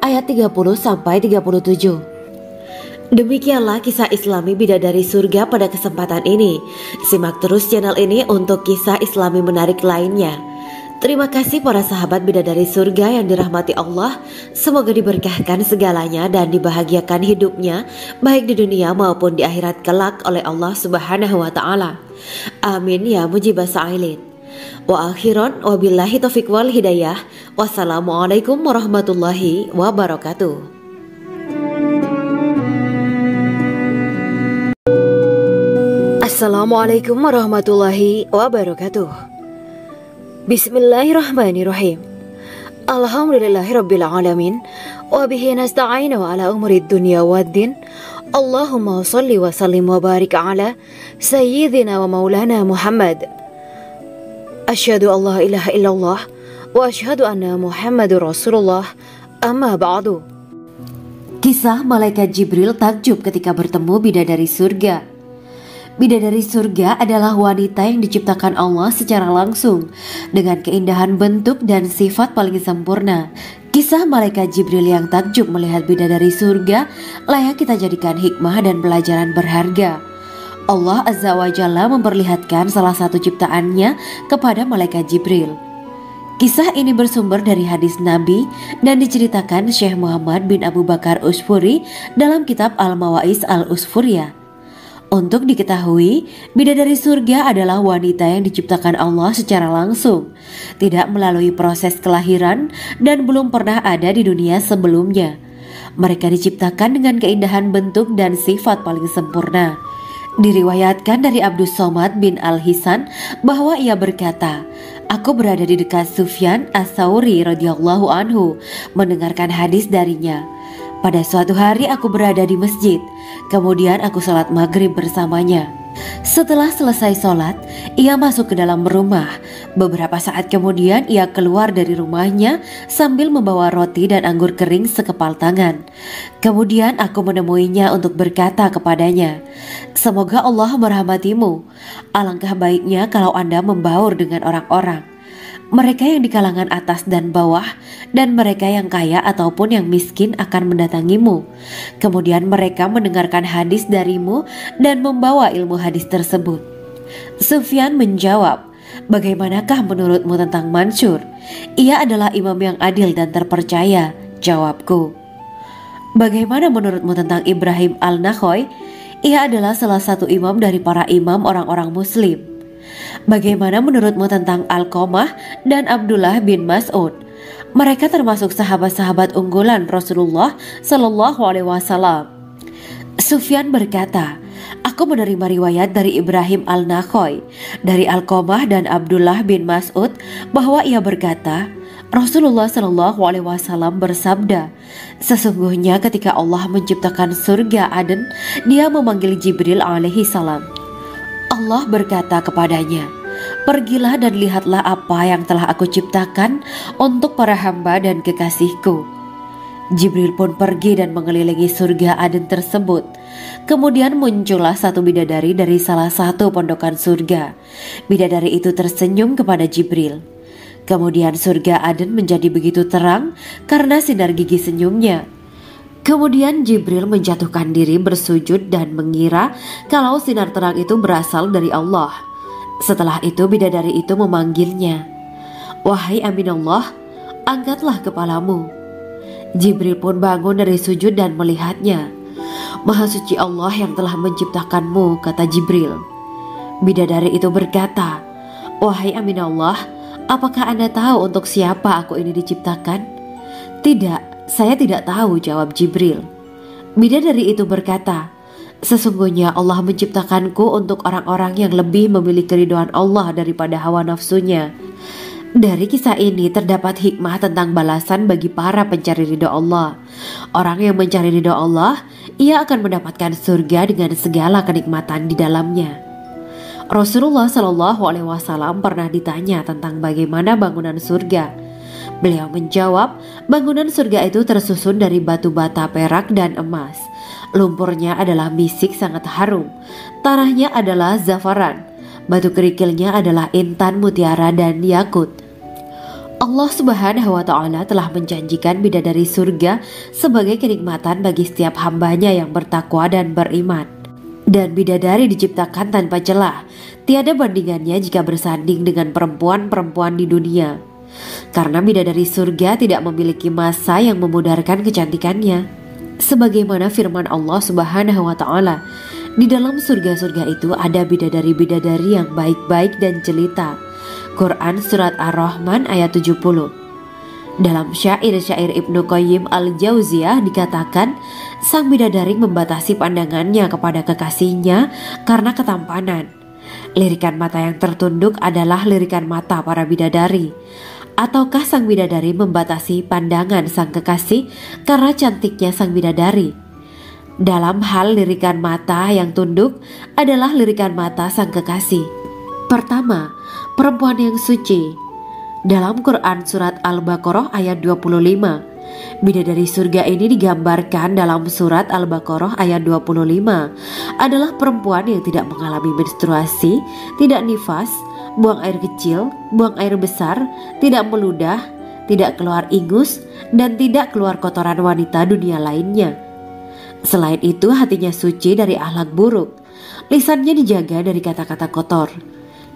ayat 30-37. Demikianlah kisah Islami bidadari surga pada kesempatan ini. Simak terus channel ini untuk kisah Islami menarik lainnya. Terima kasih para sahabat bidadari surga yang dirahmati Allah. Semoga diberkahkan segalanya dan dibahagiakan hidupnya baik di dunia maupun di akhirat kelak oleh Allah Subhanahu wa Ta'ala. Amin ya mujibah sa'ilin. Wa akhiran wabillahi taufiq wal hidayah. Wassalamualaikum warahmatullahi wabarakatuh. Assalamualaikum warahmatullahi wabarakatuh. Bismillahirrahmanirrahim. Alhamdulillahirabbil alamin wa bihi nasta'inu ala umuri dunya waddin. Allahumma shalli wa sallim wa barik ala sayyidina wa maulana Muhammad. Asyhadu an la ilaha illallah wa asyhadu anna Muhammadur Rasulullah. Amma ba'du. Kisah malaikat Jibril takjub ketika bertemu bidadari surga. Bidadari surga adalah wanita yang diciptakan Allah secara langsung dengan keindahan bentuk dan sifat paling sempurna. Kisah malaikat Jibril yang takjub melihat bidadari surga layak kita jadikan hikmah dan pelajaran berharga. Allah Azza wa Jalla memperlihatkan salah satu ciptaannya kepada malaikat Jibril. Kisah ini bersumber dari hadis Nabi dan diceritakan Syekh Muhammad bin Abu Bakar Usfuri dalam kitab Al-Mawa'is Al-Usfuriyah. Untuk diketahui, bidadari surga adalah wanita yang diciptakan Allah secara langsung, tidak melalui proses kelahiran dan belum pernah ada di dunia sebelumnya. Mereka diciptakan dengan keindahan bentuk dan sifat paling sempurna. Diriwayatkan dari Abdus Somad bin Al-Hisan bahwa ia berkata, Aku berada di dekat Sufyan As-Sauri radhiyallahu anhu mendengarkan hadis darinya. Pada suatu hari aku berada di masjid, kemudian aku sholat maghrib bersamanya. Setelah selesai sholat, ia masuk ke dalam rumah. Beberapa saat kemudian ia keluar dari rumahnya sambil membawa roti dan anggur kering sekepal tangan. Kemudian aku menemuinya untuk berkata kepadanya, Semoga Allah merahmatimu. Alangkah baiknya kalau Anda membaur dengan orang-orang. Mereka yang di kalangan atas dan bawah, dan mereka yang kaya ataupun yang miskin akan mendatangimu. Kemudian mereka mendengarkan hadis darimu dan membawa ilmu hadis tersebut. Sufyan menjawab, Bagaimanakah menurutmu tentang Mansur? Ia adalah imam yang adil dan terpercaya. Jawabku. Bagaimana menurutmu tentang Ibrahim Al-Nakhoy? Ia adalah salah satu imam dari para imam orang-orang muslim. Bagaimana menurutmu tentang Alqamah dan Abdullah bin Mas'ud? Mereka termasuk sahabat-sahabat unggulan Rasulullah Shallallahu Alaihi Wasallam. Sufyan berkata, aku menerima riwayat dari Ibrahim al-Nakhoy, dari Alqamah dan Abdullah bin Mas'ud bahwa ia berkata, Rasulullah Shallallahu Alaihi Wasallam bersabda, sesungguhnya ketika Allah menciptakan surga Aden, Dia memanggil Jibril alaihi salam. Allah berkata kepadanya, pergilah dan lihatlah apa yang telah aku ciptakan untuk para hamba dan kekasihku. Jibril pun pergi dan mengelilingi surga Aden tersebut. Kemudian muncullah satu bidadari dari salah satu pondokan surga. Bidadari itu tersenyum kepada Jibril. Kemudian surga Aden menjadi begitu terang karena sinar gigi senyumnya. Kemudian Jibril menjatuhkan diri bersujud dan mengira kalau sinar terang itu berasal dari Allah. Setelah itu bidadari itu memanggilnya, wahai Aminullah, angkatlah kepalamu. Jibril pun bangun dari sujud dan melihatnya. Maha suci Allah yang telah menciptakanmu, kata Jibril. Bidadari itu berkata, wahai Aminullah, apakah Anda tahu untuk siapa aku ini diciptakan? Tidak, saya tidak tahu, jawab Jibril. Bidadari itu berkata, sesungguhnya Allah menciptakanku untuk orang-orang yang lebih memilih keridhaan Allah daripada hawa nafsunya. Dari kisah ini terdapat hikmah tentang balasan bagi para pencari ridho Allah. Orang yang mencari ridho Allah, ia akan mendapatkan surga dengan segala kenikmatan di dalamnya. Rasulullah Shallallahu Alaihi Wasallam pernah ditanya tentang bagaimana bangunan surga. Beliau menjawab, bangunan surga itu tersusun dari batu bata, perak, dan emas. Lumpurnya adalah misik sangat harum, tanahnya adalah zafaran, batu kerikilnya adalah intan, mutiara, dan yakut. Allah Subhanahu wa Ta'ala telah menjanjikan bidadari surga sebagai kenikmatan bagi setiap hambanya yang bertakwa dan beriman. Dan bidadari diciptakan tanpa celah, tiada bandingannya jika bersanding dengan perempuan-perempuan di dunia. Karena bidadari surga tidak memiliki masa yang memudarkan kecantikannya. Sebagaimana firman Allah Subhanahu wa Ta'ala, di dalam surga-surga itu ada bidadari-bidadari yang baik-baik dan jelita. Quran Surat Ar-Rahman ayat 70. Dalam syair-syair Ibnu Qayyim al-Jauziyah dikatakan, sang bidadari membatasi pandangannya kepada kekasihnya karena ketampanan. Lirikan mata yang tertunduk adalah lirikan mata para bidadari. Ataukah sang bidadari membatasi pandangan sang kekasih karena cantiknya sang bidadari? Dalam hal lirikan mata yang tunduk adalah lirikan mata sang kekasih. Pertama, perempuan yang suci. Dalam Quran Surat Al-Baqarah ayat 25, bidadari surga ini digambarkan dalam Surat Al-Baqarah ayat 25 adalah perempuan yang tidak mengalami menstruasi, tidak nifas, buang air kecil, buang air besar, tidak meludah, tidak keluar ingus, dan tidak keluar kotoran wanita dunia lainnya. Selain itu, hatinya suci dari akhlak buruk, lisannya dijaga dari kata-kata kotor.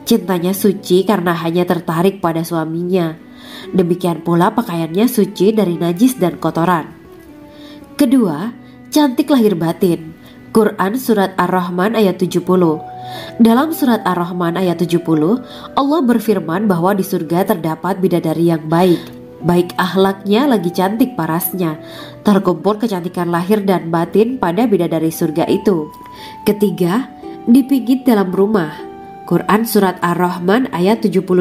Cintanya suci karena hanya tertarik pada suaminya. Demikian pula pakaiannya suci dari najis dan kotoran. Kedua, cantik lahir batin. Quran Surat Ar-Rahman ayat 70. Dalam Surat Ar-Rahman ayat 70, Allah berfirman bahwa di surga terdapat bidadari yang baik. Baik akhlaknya lagi cantik parasnya. Terkumpul kecantikan lahir dan batin pada bidadari surga itu. Ketiga, dipijit dalam rumah. Quran Surat Ar-Rahman ayat 72.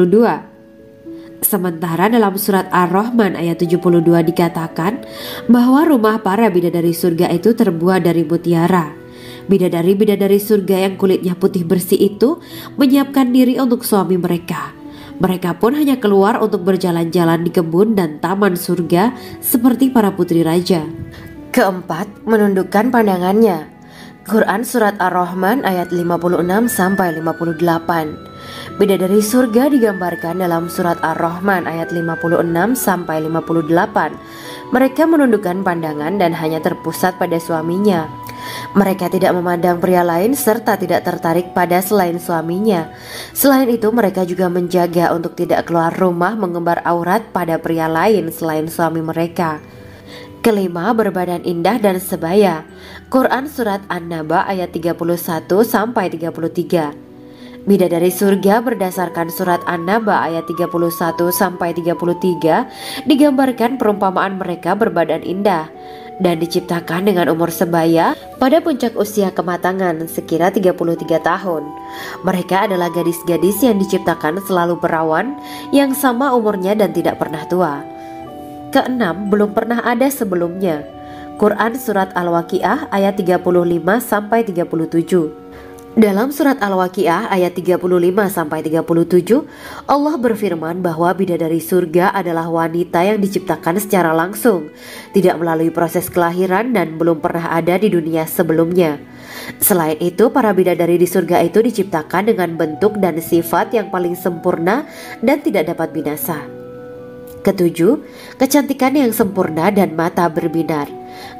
Sementara dalam Surat Ar-Rahman ayat 72 dikatakan bahwa rumah para bidadari surga itu terbuat dari mutiara. Bidadari-bidadari surga yang kulitnya putih bersih itu menyiapkan diri untuk suami mereka. Mereka pun hanya keluar untuk berjalan-jalan di kebun dan taman surga seperti para putri raja. Keempat, menundukkan pandangannya. Quran Surat Ar-Rahman ayat 56-58. Bidadari surga digambarkan dalam Surat Ar-Rahman ayat 56-58. Mereka menundukkan pandangan dan hanya terpusat pada suaminya. Mereka tidak memandang pria lain serta tidak tertarik pada selain suaminya. Selain itu, mereka juga menjaga untuk tidak keluar rumah mengembar aurat pada pria lain selain suami mereka. Kelima, berbadan indah dan sebaya. Quran Surat An-Naba ayat 31-33. Bidadari surga berdasarkan surat An-Naba ayat 31-33 digambarkan perumpamaan mereka berbadan indah dan diciptakan dengan umur sebaya pada puncak usia kematangan sekira 33 tahun. Mereka adalah gadis-gadis yang diciptakan selalu perawan yang sama umurnya dan tidak pernah tua. Keenam, belum pernah ada sebelumnya. Quran Surat Al-Waqiah ayat 35-37. Dalam surat Al-Waqiah ayat 35-37, Allah berfirman bahwa bidadari surga adalah wanita yang diciptakan secara langsung, tidak melalui proses kelahiran dan belum pernah ada di dunia sebelumnya. Selain itu, para bidadari di surga itu diciptakan dengan bentuk dan sifat yang paling sempurna dan tidak dapat binasa. Ketujuh, kecantikan yang sempurna dan mata berbinar.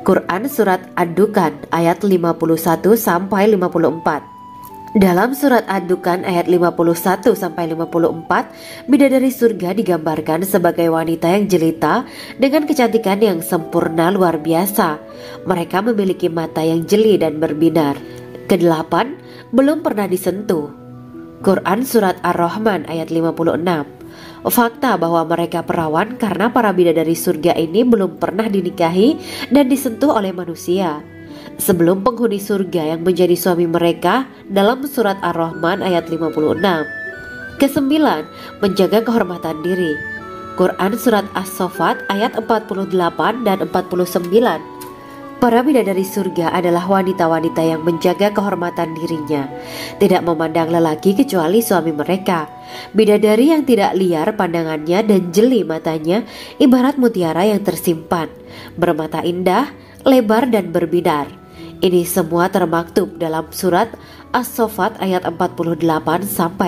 Quran Surat Ad-Dukhan ayat 51-54. Dalam surat Ad-Dukhan ayat 51-54, bidadari surga digambarkan sebagai wanita yang jelita dengan kecantikan yang sempurna luar biasa. Mereka memiliki mata yang jeli dan berbinar. Kedelapan, belum pernah disentuh. Quran Surat Ar-Rahman ayat 56. Fakta bahwa mereka perawan karena para bidadari surga ini belum pernah dinikahi dan disentuh oleh manusia sebelum penghuni surga yang menjadi suami mereka dalam surat Ar-Rahman ayat 56. Kesembilan, menjaga kehormatan diri. Quran Surat As-Saffat ayat 48 dan 49. Para bidadari surga adalah wanita-wanita yang menjaga kehormatan dirinya, tidak memandang lelaki kecuali suami mereka. Bidadari yang tidak liar pandangannya dan jeli matanya ibarat mutiara yang tersimpan, bermata indah, lebar dan berbinar. Ini semua termaktub dalam surat As-Saffat ayat 48-49.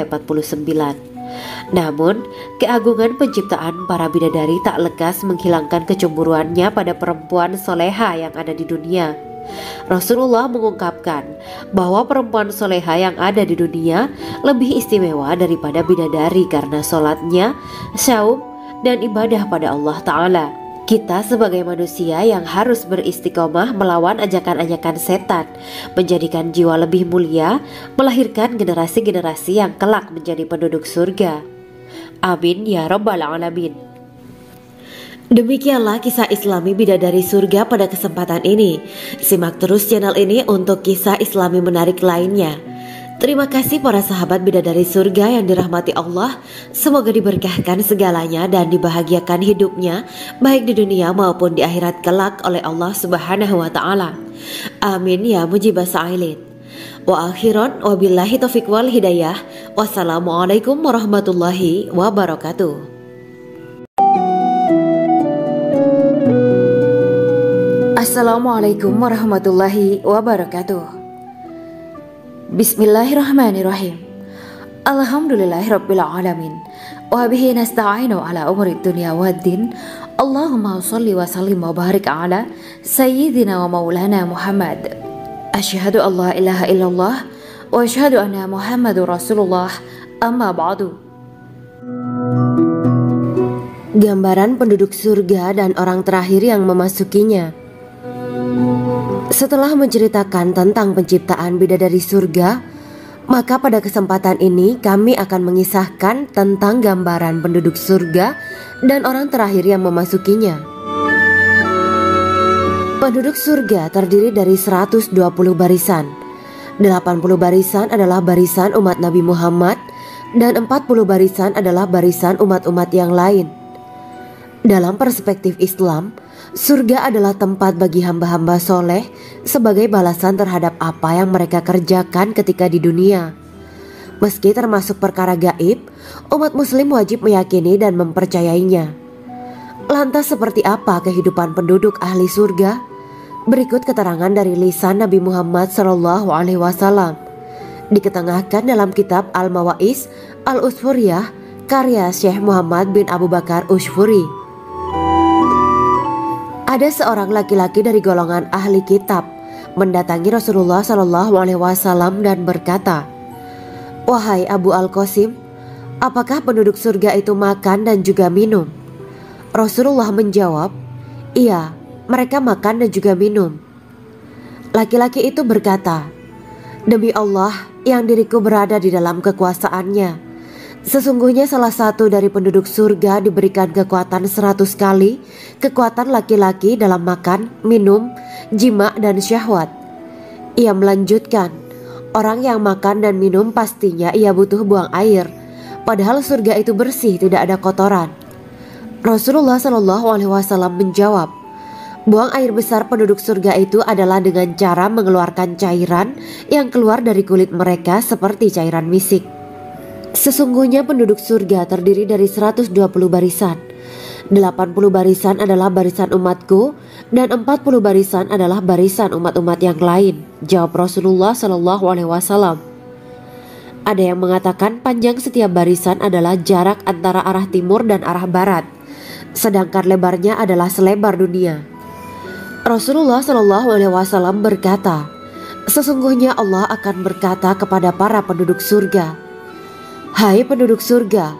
Namun, keagungan penciptaan para bidadari tak lekas menghilangkan kecemburuannya pada perempuan soleha yang ada di dunia. Rasulullah mengungkapkan bahwa perempuan soleha yang ada di dunia lebih istimewa daripada bidadari karena sholatnya, syaum, dan ibadah pada Allah Ta'ala. Kita sebagai manusia yang harus beristiqomah melawan ajakan-ajakan setan, menjadikan jiwa lebih mulia, melahirkan generasi-generasi yang kelak menjadi penduduk surga. Amin ya Rabbal Alamin. Demikianlah kisah Islami bidadari surga pada kesempatan ini. Simak terus channel ini untuk kisah Islami menarik lainnya. Terima kasih para sahabat bidadari surga yang dirahmati Allah. Semoga diberkahkan segalanya dan dibahagiakan hidupnya baik di dunia maupun di akhirat kelak oleh Allah Subhanahu wa Ta'ala. Amin ya mujibah sa'ilin. Wa akhiran wabillahi taufiq wal hidayah. Wassalamualaikum warahmatullahi wabarakatuh. Assalamualaikum warahmatullahi wabarakatuh. Bismillahirrahmanirrahim. Alhamdulillahirabbil alamin. Wa bihi nasta'inu ala umuri dunya waddin. Allahumma shalli wa sallim wa barik ala sayyidina wa maulana Muhammad. Asyhadu an la ilaha illallah wa asyhadu anna Muhammadur Rasulullah. Amma ba'du. Gambaran penduduk surga dan orang terakhir yang memasukinya. Setelah menceritakan tentang penciptaan bidadari surga, maka pada kesempatan ini kami akan mengisahkan tentang gambaran penduduk surga dan orang terakhir yang memasukinya. Penduduk surga terdiri dari 120 barisan. 80 barisan adalah barisan umat Nabi Muhammad dan 40 barisan adalah barisan umat-umat yang lain. Dalam perspektif Islam, surga adalah tempat bagi hamba-hamba soleh sebagai balasan terhadap apa yang mereka kerjakan ketika di dunia. Meski termasuk perkara gaib, umat muslim wajib meyakini dan mempercayainya. Lantas seperti apa kehidupan penduduk ahli surga? Berikut keterangan dari lisan Nabi Muhammad SAW, diketengahkan dalam kitab Al-Mawa'is Al-Usfuriyah karya Syekh Muhammad bin Abu Bakar Ushfuri. Ada seorang laki-laki dari golongan ahli kitab mendatangi Rasulullah SAW dan berkata, "Wahai Abu Al-Qasim, apakah penduduk surga itu makan dan juga minum?" Rasulullah menjawab, "Iya, mereka makan dan juga minum." Laki-laki itu berkata, "Demi Allah, yang diriku berada di dalam kekuasaannya. Sesungguhnya salah satu dari penduduk surga diberikan kekuatan 100 kali kekuatan laki-laki dalam makan, minum, jima, dan syahwat. Ia melanjutkan, orang yang makan dan minum pastinya ia butuh buang air, padahal surga itu bersih, tidak ada kotoran. Rasulullah SAW menjawab, buang air besar penduduk surga itu adalah dengan cara mengeluarkan cairan yang keluar dari kulit mereka seperti cairan misik. Sesungguhnya penduduk surga terdiri dari 120 barisan. 80 barisan adalah barisan umatku dan 40 barisan adalah barisan umat-umat yang lain, jawab Rasulullah SAW. Ada yang mengatakan panjang setiap barisan adalah jarak antara arah timur dan arah barat, sedangkan lebarnya adalah selebar dunia. Rasulullah SAW berkata, sesungguhnya Allah akan berkata kepada para penduduk surga, hai penduduk surga.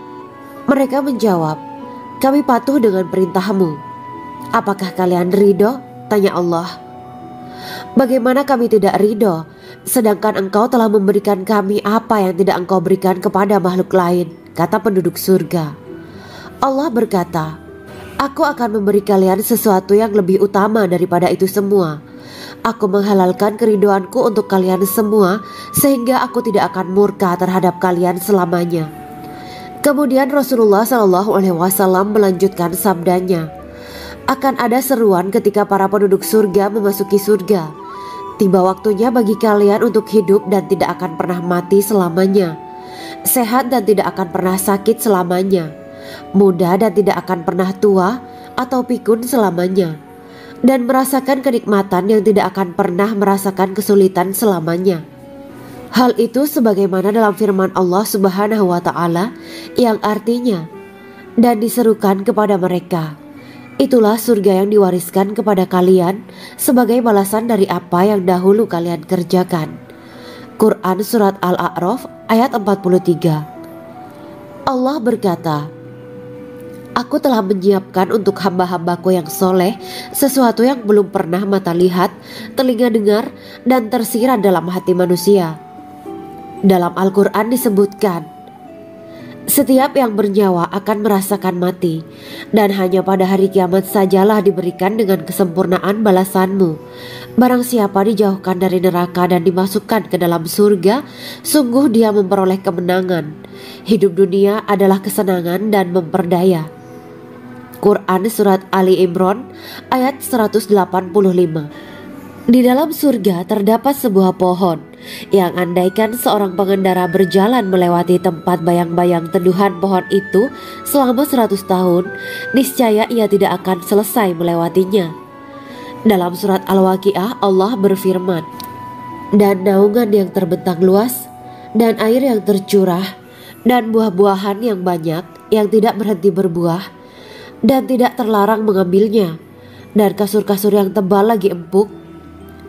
Mereka menjawab, kami patuh dengan perintahmu. Apakah kalian ridho? Tanya Allah. Bagaimana kami tidak ridho, sedangkan engkau telah memberikan kami apa yang tidak engkau berikan kepada makhluk lain, kata penduduk surga. Allah berkata, aku akan memberi kalian sesuatu yang lebih utama daripada itu semua. Aku menghalalkan keridoanku untuk kalian semua, sehingga aku tidak akan murka terhadap kalian selamanya. Kemudian Rasulullah SAW melanjutkan sabdanya, akan ada seruan ketika para penduduk surga memasuki surga. Tiba waktunya bagi kalian untuk hidup dan tidak akan pernah mati selamanya, sehat dan tidak akan pernah sakit selamanya, muda dan tidak akan pernah tua atau pikun selamanya, dan merasakan kenikmatan yang tidak akan pernah merasakan kesulitan selamanya. Hal itu sebagaimana dalam firman Allah Subhanahu wa Ta'ala yang artinya, dan diserukan kepada mereka, itulah surga yang diwariskan kepada kalian sebagai balasan dari apa yang dahulu kalian kerjakan. Quran Surat Al-A'raf ayat 43. Allah berkata, aku telah menyiapkan untuk hamba-hambaku yang soleh sesuatu yang belum pernah mata lihat, telinga dengar, dan tersirat dalam hati manusia. Dalam Al-Quran disebutkan, setiap yang bernyawa akan merasakan mati, dan hanya pada hari kiamat sajalah diberikan dengan kesempurnaan balasanmu. Barang siapa dijauhkan dari neraka dan dimasukkan ke dalam surga, sungguh dia memperoleh kemenangan. Hidup dunia adalah kesenangan dan memperdaya. Quran Surat Ali Imran ayat 185. Di dalam surga terdapat sebuah pohon yang andaikan seorang pengendara berjalan melewati tempat bayang-bayang teduhan pohon itu selama 100 tahun, niscaya ia tidak akan selesai melewatinya. Dalam surat Al-Waqiah Allah berfirman, dan naungan yang terbentang luas, dan air yang tercurah, dan buah-buahan yang banyak yang tidak berhenti berbuah, dan tidak terlarang mengambilnya, dan kasur-kasur yang tebal lagi empuk.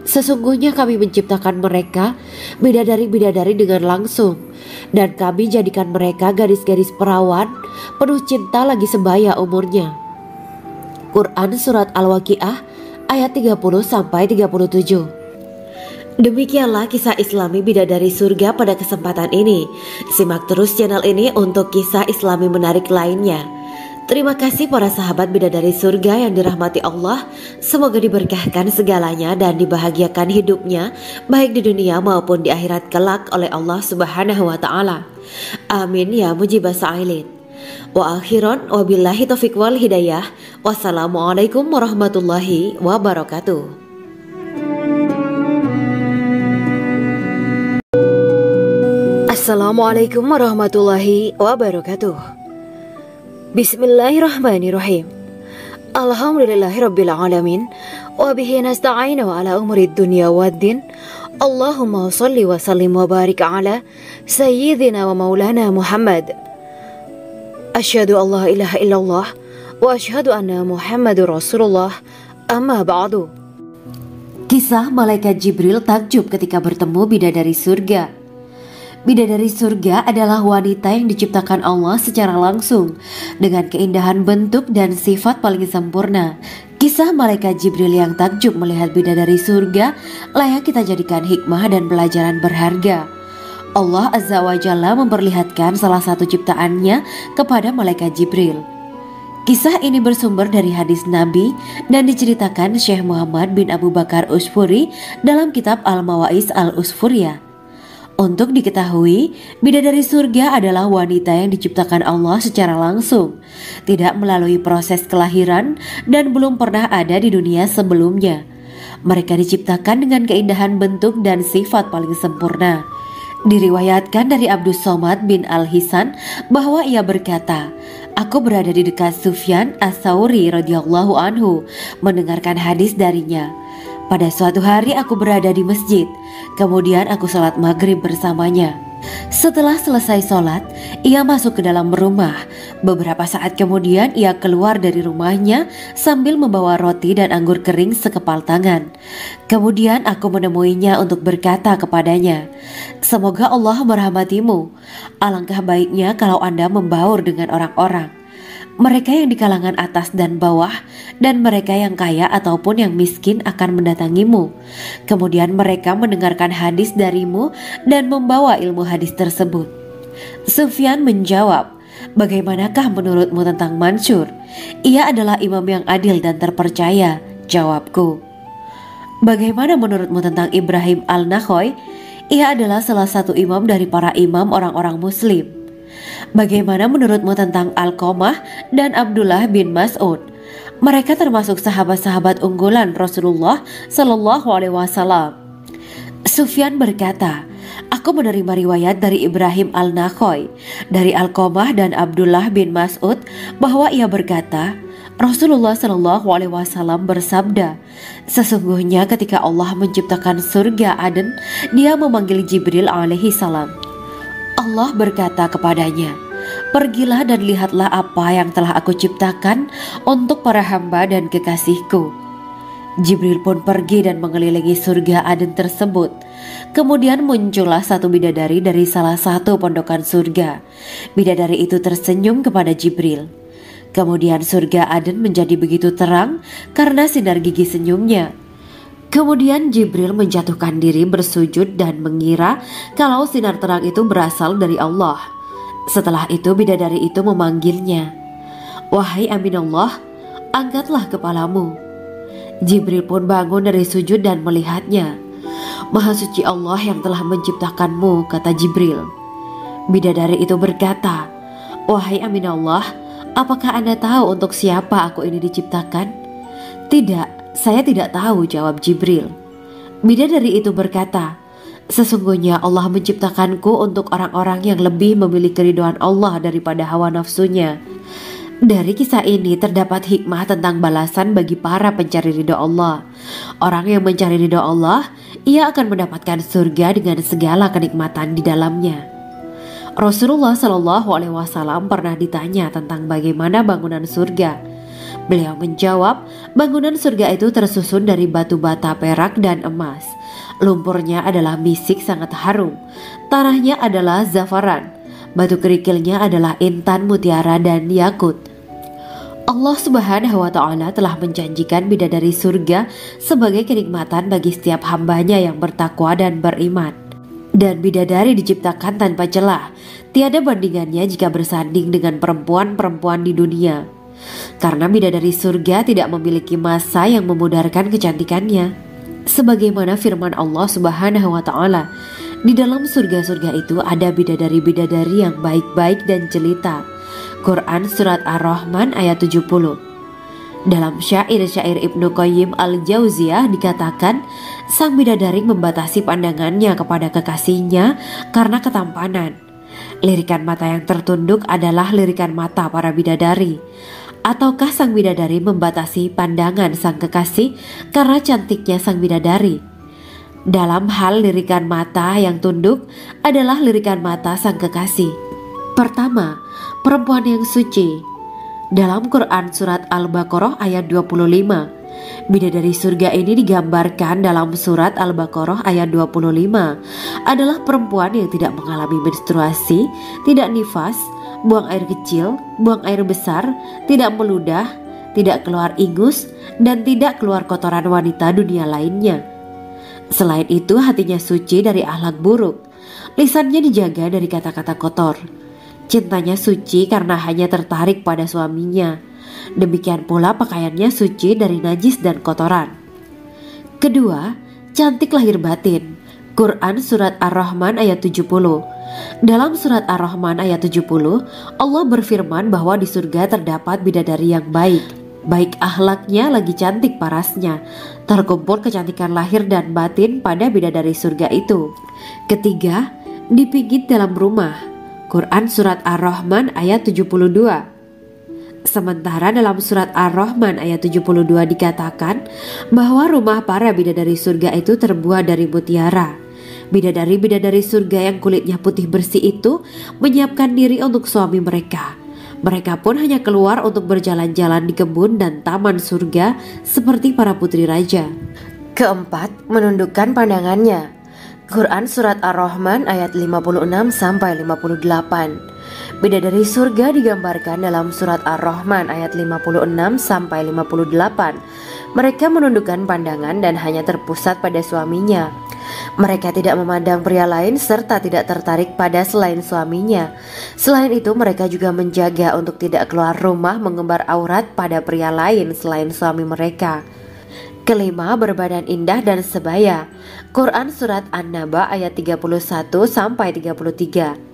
Sesungguhnya kami menciptakan mereka bidadari-bidadari dengan langsung, dan kami jadikan mereka gadis-gadis perawan penuh cinta lagi sebaya umurnya. Quran Surat Al-Waqiah ayat 30-37. Demikianlah kisah Islami bidadari surga pada kesempatan ini. Simak terus channel ini untuk kisah Islami menarik lainnya. Terima kasih para sahabat bidadari surga yang dirahmati Allah. Semoga diberkahkan segalanya dan dibahagiakan hidupnya, baik di dunia maupun di akhirat kelak oleh Allah Subhanahu wa Ta'ala. Amin ya mujibah sa'ilin. Wa akhiran wabillahi taufiq wal hidayah. Wassalamualaikum warahmatullahi wabarakatuh. Assalamualaikum warahmatullahi wabarakatuh. Bismillahirrahmanirrahim. Alhamdulillahirabbil alamin wa bihi nasta'inu ala umuri dunya waddin. Allahumma shalli wa sallim wa barik ala sayyidina wa maulana Muhammad. Asyhadu an la ilaha illallah wa asyhadu anna Muhammadur Rasulullah. Amma ba'du. Kisah malaikat Jibril takjub ketika bertemu bidadari surga. Bidadari surga adalah wanita yang diciptakan Allah secara langsung dengan keindahan bentuk dan sifat paling sempurna. Kisah malaikat Jibril yang takjub melihat bidadari surga layak kita jadikan hikmah dan pelajaran berharga. Allah Azza wa Jalla memperlihatkan salah satu ciptaannya kepada malaikat Jibril. Kisah ini bersumber dari hadis Nabi dan diceritakan Syekh Muhammad bin Abu Bakar Usfuri dalam kitab Al-Mawa'is Al-Usfuriyah. Untuk diketahui, bidadari surga adalah wanita yang diciptakan Allah secara langsung, tidak melalui proses kelahiran dan belum pernah ada di dunia sebelumnya. Mereka diciptakan dengan keindahan bentuk dan sifat paling sempurna. Diriwayatkan dari Abdus Somad bin Al-Hisan bahwa ia berkata, "Aku berada di dekat Sufyan As-Tsauri radhiyallahu anhu mendengarkan hadis darinya. Pada suatu hari aku berada di masjid, kemudian aku sholat maghrib bersamanya. Setelah selesai sholat, ia masuk ke dalam rumah. Beberapa saat kemudian ia keluar dari rumahnya sambil membawa roti dan anggur kering sekepal tangan. Kemudian aku menemuinya untuk berkata kepadanya, 'Semoga Allah merahmatimu. Alangkah baiknya kalau Anda membaur dengan orang-orang, mereka yang di kalangan atas dan bawah, dan mereka yang kaya ataupun yang miskin akan mendatangimu. Kemudian mereka mendengarkan hadis darimu dan membawa ilmu hadis tersebut.' Sufyan menjawab, 'Bagaimanakah menurutmu tentang Mansur? Ia adalah imam yang adil dan terpercaya.' Jawabku. 'Bagaimana menurutmu tentang Ibrahim Al-Nakhoy? Ia adalah salah satu imam dari para imam orang-orang muslim.' 'Bagaimana menurutmu tentang Alqamah dan Abdullah bin Mas'ud? Mereka termasuk sahabat-sahabat unggulan Rasulullah Shallallahu Alaihi Wasallam.' Sufyan berkata, 'Aku menerima riwayat dari Ibrahim Al-Nakhoy, dari Alqamah dan Abdullah bin Mas'ud bahwa ia berkata, Rasulullah Shallallahu Alaihi Wasallam bersabda, sesungguhnya ketika Allah menciptakan surga Aden, Dia memanggil Jibril alaihi salam. Allah berkata kepadanya, pergilah dan lihatlah apa yang telah aku ciptakan untuk para hamba dan kekasihku. Jibril pun pergi dan mengelilingi surga Aden tersebut. Kemudian muncullah satu bidadari dari salah satu pondokan surga. Bidadari itu tersenyum kepada Jibril. Kemudian surga Aden menjadi begitu terang karena sinar gigi senyumnya. Kemudian Jibril menjatuhkan diri bersujud dan mengira kalau sinar terang itu berasal dari Allah. Setelah itu bidadari itu memanggilnya, wahai Aminullah, angkatlah kepalamu. Jibril pun bangun dari sujud dan melihatnya. Maha suci Allah yang telah menciptakanmu, kata Jibril. Bidadari itu berkata, wahai Aminullah, apakah Anda tahu untuk siapa aku ini diciptakan? Tidak. Saya tidak tahu, jawab Jibril. Bidadari itu berkata, sesungguhnya Allah menciptakanku untuk orang-orang yang lebih memilih keridhaan Allah daripada hawa nafsunya. Dari kisah ini terdapat hikmah tentang balasan bagi para pencari ridha Allah. Orang yang mencari ridha Allah, ia akan mendapatkan surga dengan segala kenikmatan di dalamnya. Rasulullah Shallallahu Alaihi Wasallam pernah ditanya tentang bagaimana bangunan surga. Beliau menjawab, bangunan surga itu tersusun dari batu bata, perak, dan emas. Lumpurnya adalah misik sangat harum. Tanahnya adalah zafaran. Batu kerikilnya adalah intan, mutiara, dan yakut. Allah Subhanahu wa Ta'ala telah menjanjikan bidadari surga sebagai kenikmatan bagi setiap hambanya yang bertakwa dan beriman. Dan bidadari diciptakan tanpa celah. Tiada bandingannya jika bersanding dengan perempuan-perempuan di dunia. Karena bidadari surga tidak memiliki masa yang memudarkan kecantikannya. Sebagaimana firman Allah Subhanahu wa Ta'ala, di dalam surga-surga itu ada bidadari-bidadari yang baik-baik dan jelita. Quran Surat Ar-Rahman ayat 70. Dalam syair-syair Ibnu Qayyim Al-Jauziyah dikatakan, sang bidadari membatasi pandangannya kepada kekasihnya karena ketampanan. Lirikan mata yang tertunduk adalah lirikan mata para bidadari. Ataukah sang bidadari membatasi pandangan sang kekasih karena cantiknya sang bidadari? Dalam hal lirikan mata yang tunduk adalah lirikan mata sang kekasih. Pertama, perempuan yang suci. Dalam Quran Surat Al-Baqarah ayat 25, bidadari surga ini digambarkan dalam Surat Al-Baqarah ayat 25 adalah perempuan yang tidak mengalami menstruasi, tidak nifas, buang air kecil, buang air besar, tidak meludah, tidak keluar ingus, dan tidak keluar kotoran wanita dunia lainnya. Selain itu hatinya suci dari akhlak buruk. Lisannya dijaga dari kata-kata kotor. Cintanya suci karena hanya tertarik pada suaminya. Demikian pula pakaiannya suci dari najis dan kotoran. Kedua, cantik lahir batin. Quran Surat Ar-Rahman ayat 70. Dalam Surat Ar-Rahman ayat 70, Allah berfirman bahwa di surga terdapat bidadari yang baik. Baik akhlaknya lagi cantik parasnya. Terkumpul kecantikan lahir dan batin pada bidadari surga itu. Ketiga, dipijit dalam rumah. Quran Surat Ar-Rahman ayat 72. Sementara dalam Surat Ar-Rahman ayat 72 dikatakan bahwa rumah para bidadari surga itu terbuat dari mutiara. Bidadari-bidadari surga yang kulitnya putih bersih itu menyiapkan diri untuk suami mereka. Mereka pun hanya keluar untuk berjalan-jalan di kebun dan taman surga seperti para putri raja. Keempat, menundukkan pandangannya. Quran Surat Ar-Rahman ayat 56-58. Bidadari surga digambarkan dalam Surat Ar-Rahman ayat 56-58. Mereka menundukkan pandangan dan hanya terpusat pada suaminya. Mereka tidak memandang pria lain serta tidak tertarik pada selain suaminya. Selain itu mereka juga menjaga untuk tidak keluar rumah mengembar aurat pada pria lain selain suami mereka. Kelima, berbadan indah dan sebaya. Quran Surat An-Naba ayat 31-33.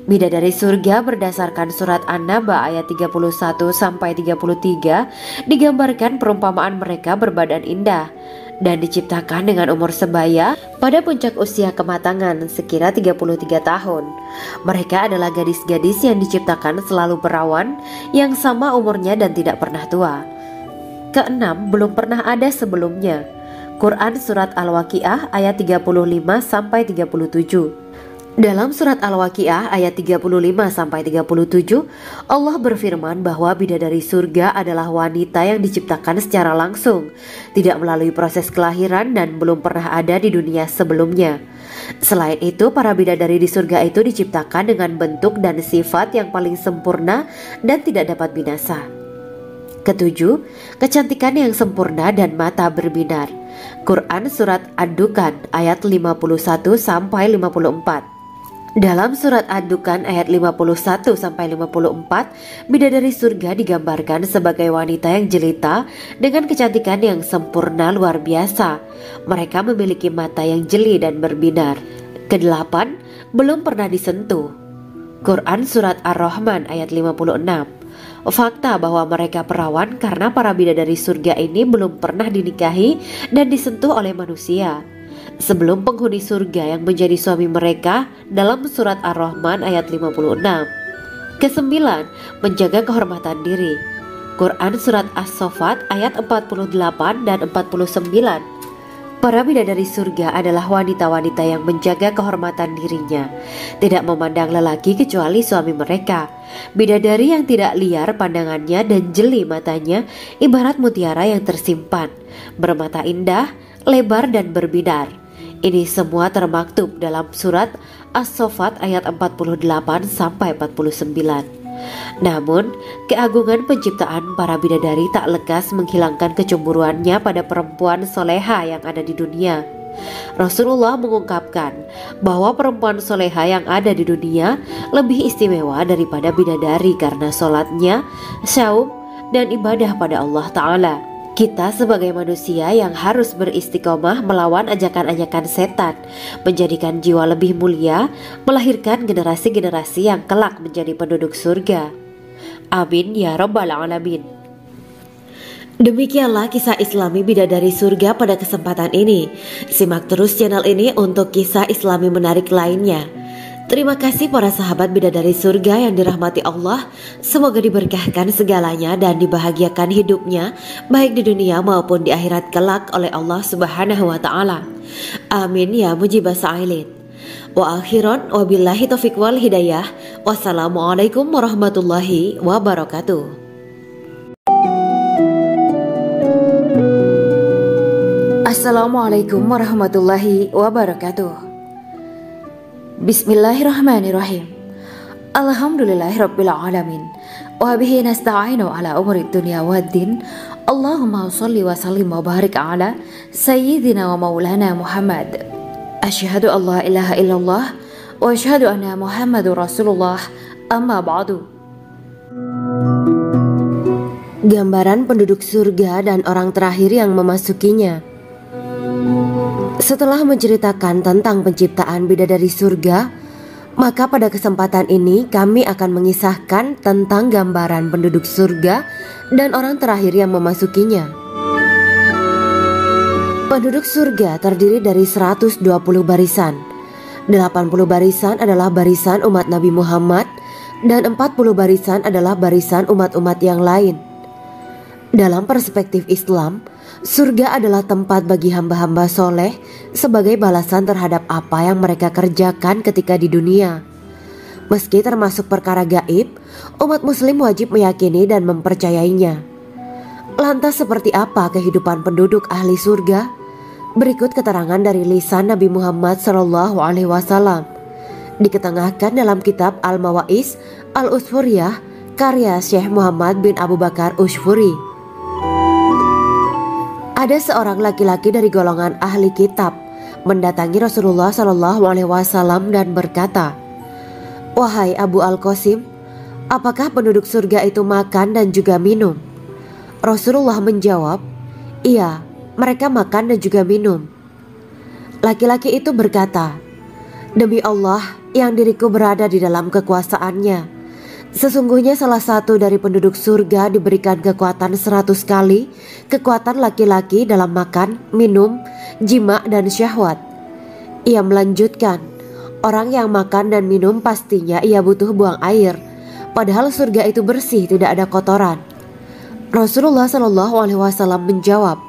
Bidadari surga berdasarkan Surat An-Naba ayat 31-33 digambarkan perumpamaan mereka berbadan indah dan diciptakan dengan umur sebaya pada puncak usia kematangan sekira 33 tahun. Mereka adalah gadis-gadis yang diciptakan selalu perawan yang sama umurnya dan tidak pernah tua. Keenam, belum pernah ada sebelumnya. Quran Surat Al-Waqiah ayat 35-37. Dalam Surat Al-Waqiah ayat 35-37, Allah berfirman bahwa bidadari surga adalah wanita yang diciptakan secara langsung, tidak melalui proses kelahiran dan belum pernah ada di dunia sebelumnya. Selain itu, para bidadari di surga itu diciptakan dengan bentuk dan sifat yang paling sempurna dan tidak dapat binasa. Ketujuh, kecantikan yang sempurna dan mata berbinar. Quran Surat Ad-Dukan ayat 51-54. Dalam Surat Ad-Dukan ayat 51-54, bidadari surga digambarkan sebagai wanita yang jelita dengan kecantikan yang sempurna luar biasa. Mereka memiliki mata yang jeli dan berbinar. Kedelapan, belum pernah disentuh. Quran Surat Ar-Rahman ayat 56. Fakta bahwa mereka perawan karena para bidadari surga ini belum pernah dinikahi dan disentuh oleh manusia sebelum penghuni surga yang menjadi suami mereka dalam Surat Ar-Rahman ayat 56. Kesembilan, menjaga kehormatan diri. Quran Surat As-Saffat ayat 48 dan 49. Para bidadari surga adalah wanita-wanita yang menjaga kehormatan dirinya, tidak memandang lelaki kecuali suami mereka. Bidadari yang tidak liar pandangannya dan jeli matanya ibarat mutiara yang tersimpan, bermata indah, lebar dan berbinar. Ini semua termaktub dalam Surat As-Saffat ayat 48-49. Namun, keagungan penciptaan para bidadari tak lekas menghilangkan kecemburuannya pada perempuan soleha yang ada di dunia. Rasulullah mengungkapkan bahwa perempuan soleha yang ada di dunia lebih istimewa daripada bidadari karena sholatnya, syaum, dan ibadah pada Allah Ta'ala. Kita sebagai manusia yang harus beristiqomah melawan ajakan-ajakan setan, menjadikan jiwa lebih mulia, melahirkan generasi-generasi yang kelak menjadi penduduk surga. Amin ya Rabbal Alamin. Demikianlah kisah Islami bidadari surga pada kesempatan ini. Simak terus channel ini untuk kisah Islami menarik lainnya. Terima kasih para sahabat bidadari surga yang dirahmati Allah. Semoga diberkahkan segalanya dan dibahagiakan hidupnya baik di dunia maupun di akhirat kelak oleh Allah Subhanahu wa Ta'ala. Amin ya mujibah sa'ilin. Wa akhiran wabillahi taufiq wal hidayah. Wassalamualaikum warahmatullahi wabarakatuh. Assalamualaikum warahmatullahi wabarakatuh. Bismillahirrahmanirrahim. Alhamdulillahirabbil alamin. Wa bihi nasta'inu ala umuri dunya waddin. Allahumma shalli wa sallim wa barik ala sayyidina wa maulana Muhammad. Asyhadu an la ilaha illallah wa asyhadu anna Muhammadur Rasulullah. Amma ba'du. Gambaran penduduk surga dan orang terakhir yang memasukinya. Setelah menceritakan tentang penciptaan bidadari surga, maka pada kesempatan ini kami akan mengisahkan tentang gambaran penduduk surga dan orang terakhir yang memasukinya. Penduduk surga terdiri dari 120 barisan. 80 barisan adalah barisan umat Nabi Muhammad dan 40 barisan adalah barisan umat-umat yang lain. Dalam perspektif Islam, surga adalah tempat bagi hamba-hamba soleh sebagai balasan terhadap apa yang mereka kerjakan ketika di dunia. Meski termasuk perkara gaib, umat muslim wajib meyakini dan mempercayainya. Lantas seperti apa kehidupan penduduk ahli surga? Berikut keterangan dari lisan Nabi Muhammad SAW, diketengahkan dalam kitab Al-Mawa'is Al-Usfuriyah karya Syekh Muhammad bin Abu Bakar Ushfuri. Ada seorang laki-laki dari golongan ahli kitab mendatangi Rasulullah SAW dan berkata, "Wahai Abu Al-Qasim, apakah penduduk surga itu makan dan juga minum?" Rasulullah menjawab, "Iya, mereka makan dan juga minum." Laki-laki itu berkata, "Demi Allah yang diriku berada di dalam kekuasaannya, sesungguhnya salah satu dari penduduk surga diberikan kekuatan 100 kali kekuatan laki-laki dalam makan, minum, jima dan syahwat." Ia melanjutkan, "Orang yang makan dan minum pastinya ia butuh buang air, padahal surga itu bersih, tidak ada kotoran." Rasulullah SAW menjawab,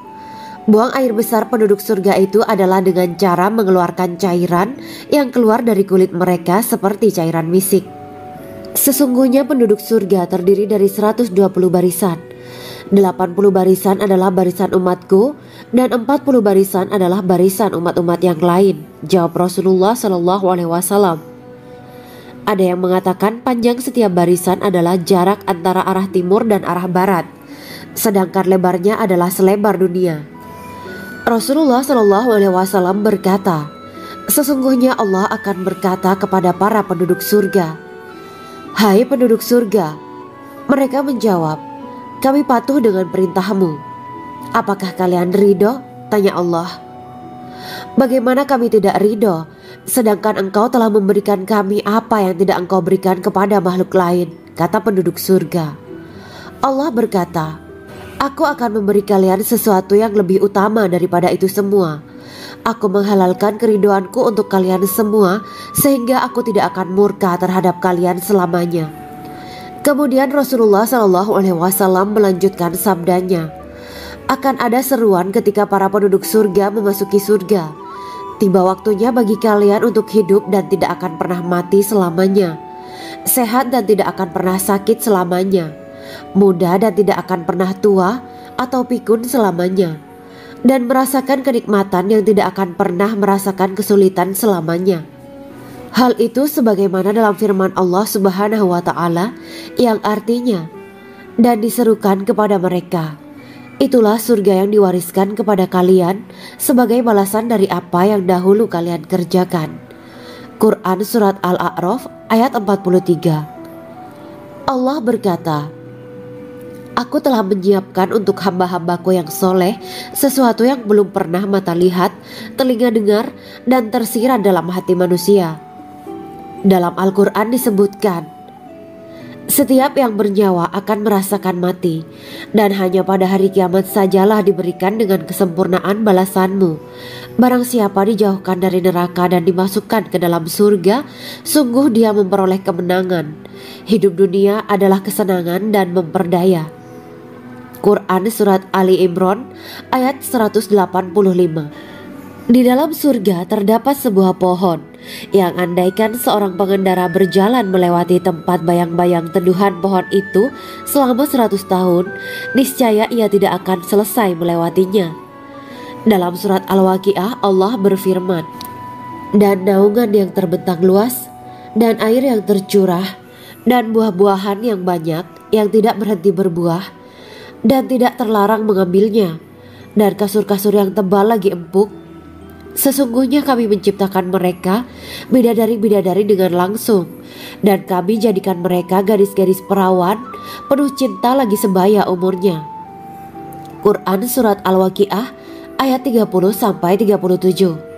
"Buang air besar penduduk surga itu adalah dengan cara mengeluarkan cairan yang keluar dari kulit mereka seperti cairan misik." Sesungguhnya penduduk surga terdiri dari 120 barisan. 80 barisan adalah barisan umatku dan 40 barisan adalah barisan umat-umat yang lain, jawab Rasulullah SAW. Ada yang mengatakan panjang setiap barisan adalah jarak antara arah timur dan arah barat, sedangkan lebarnya adalah selebar dunia. Rasulullah SAW berkata, "Sesungguhnya Allah akan berkata kepada para penduduk surga, 'Hai penduduk surga,' mereka menjawab, 'Kami patuh dengan perintahmu.' 'Apakah kalian ridho?' tanya Allah. 'Bagaimana kami tidak ridho, sedangkan engkau telah memberikan kami apa yang tidak engkau berikan kepada makhluk lain,' kata penduduk surga. Allah berkata, 'Aku akan memberi kalian sesuatu yang lebih utama daripada itu semua. Aku menghalalkan keridoanku untuk kalian semua sehingga aku tidak akan murka terhadap kalian selamanya.'" Kemudian Rasulullah SAW melanjutkan sabdanya, "Akan ada seruan ketika para penduduk surga memasuki surga. Tiba waktunya bagi kalian untuk hidup dan tidak akan pernah mati selamanya, sehat dan tidak akan pernah sakit selamanya, muda dan tidak akan pernah tua atau pikun selamanya, dan merasakan kenikmatan yang tidak akan pernah merasakan kesulitan selamanya." Hal itu sebagaimana dalam firman Allah Subhanahu wa Ta'ala yang artinya, "Dan diserukan kepada mereka, itulah surga yang diwariskan kepada kalian sebagai balasan dari apa yang dahulu kalian kerjakan." Quran Surat Al-A'raf ayat 43. Allah berkata, "Aku telah menyiapkan untuk hamba-hambaku yang soleh sesuatu yang belum pernah mata lihat, telinga dengar, dan tersirat dalam hati manusia." Dalam Al-Quran disebutkan, "Setiap yang bernyawa akan merasakan mati, dan hanya pada hari kiamat sajalah diberikan dengan kesempurnaan balasanmu. Barang siapa dijauhkan dari neraka dan dimasukkan ke dalam surga, sungguh dia memperoleh kemenangan. Hidup dunia adalah kesenangan dan memperdaya." Quran Surat Ali Imran ayat 185. Di dalam surga terdapat sebuah pohon yang andaikan seorang pengendara berjalan melewati tempat bayang-bayang teduhan pohon itu selama 100 tahun, niscaya ia tidak akan selesai melewatinya. Dalam surat Al-Waqiah Allah berfirman, "Dan naungan yang terbentang luas, dan air yang tercurah, dan buah-buahan yang banyak yang tidak berhenti berbuah, dan tidak terlarang mengambilnya, dan kasur-kasur yang tebal lagi empuk, Sesungguhnya kami menciptakan mereka bidadari-bidadari dengan langsung, dan kami jadikan mereka gadis-gadis perawan penuh cinta lagi sebaya umurnya. Quran Surat Al-Waqiah ayat 30-37.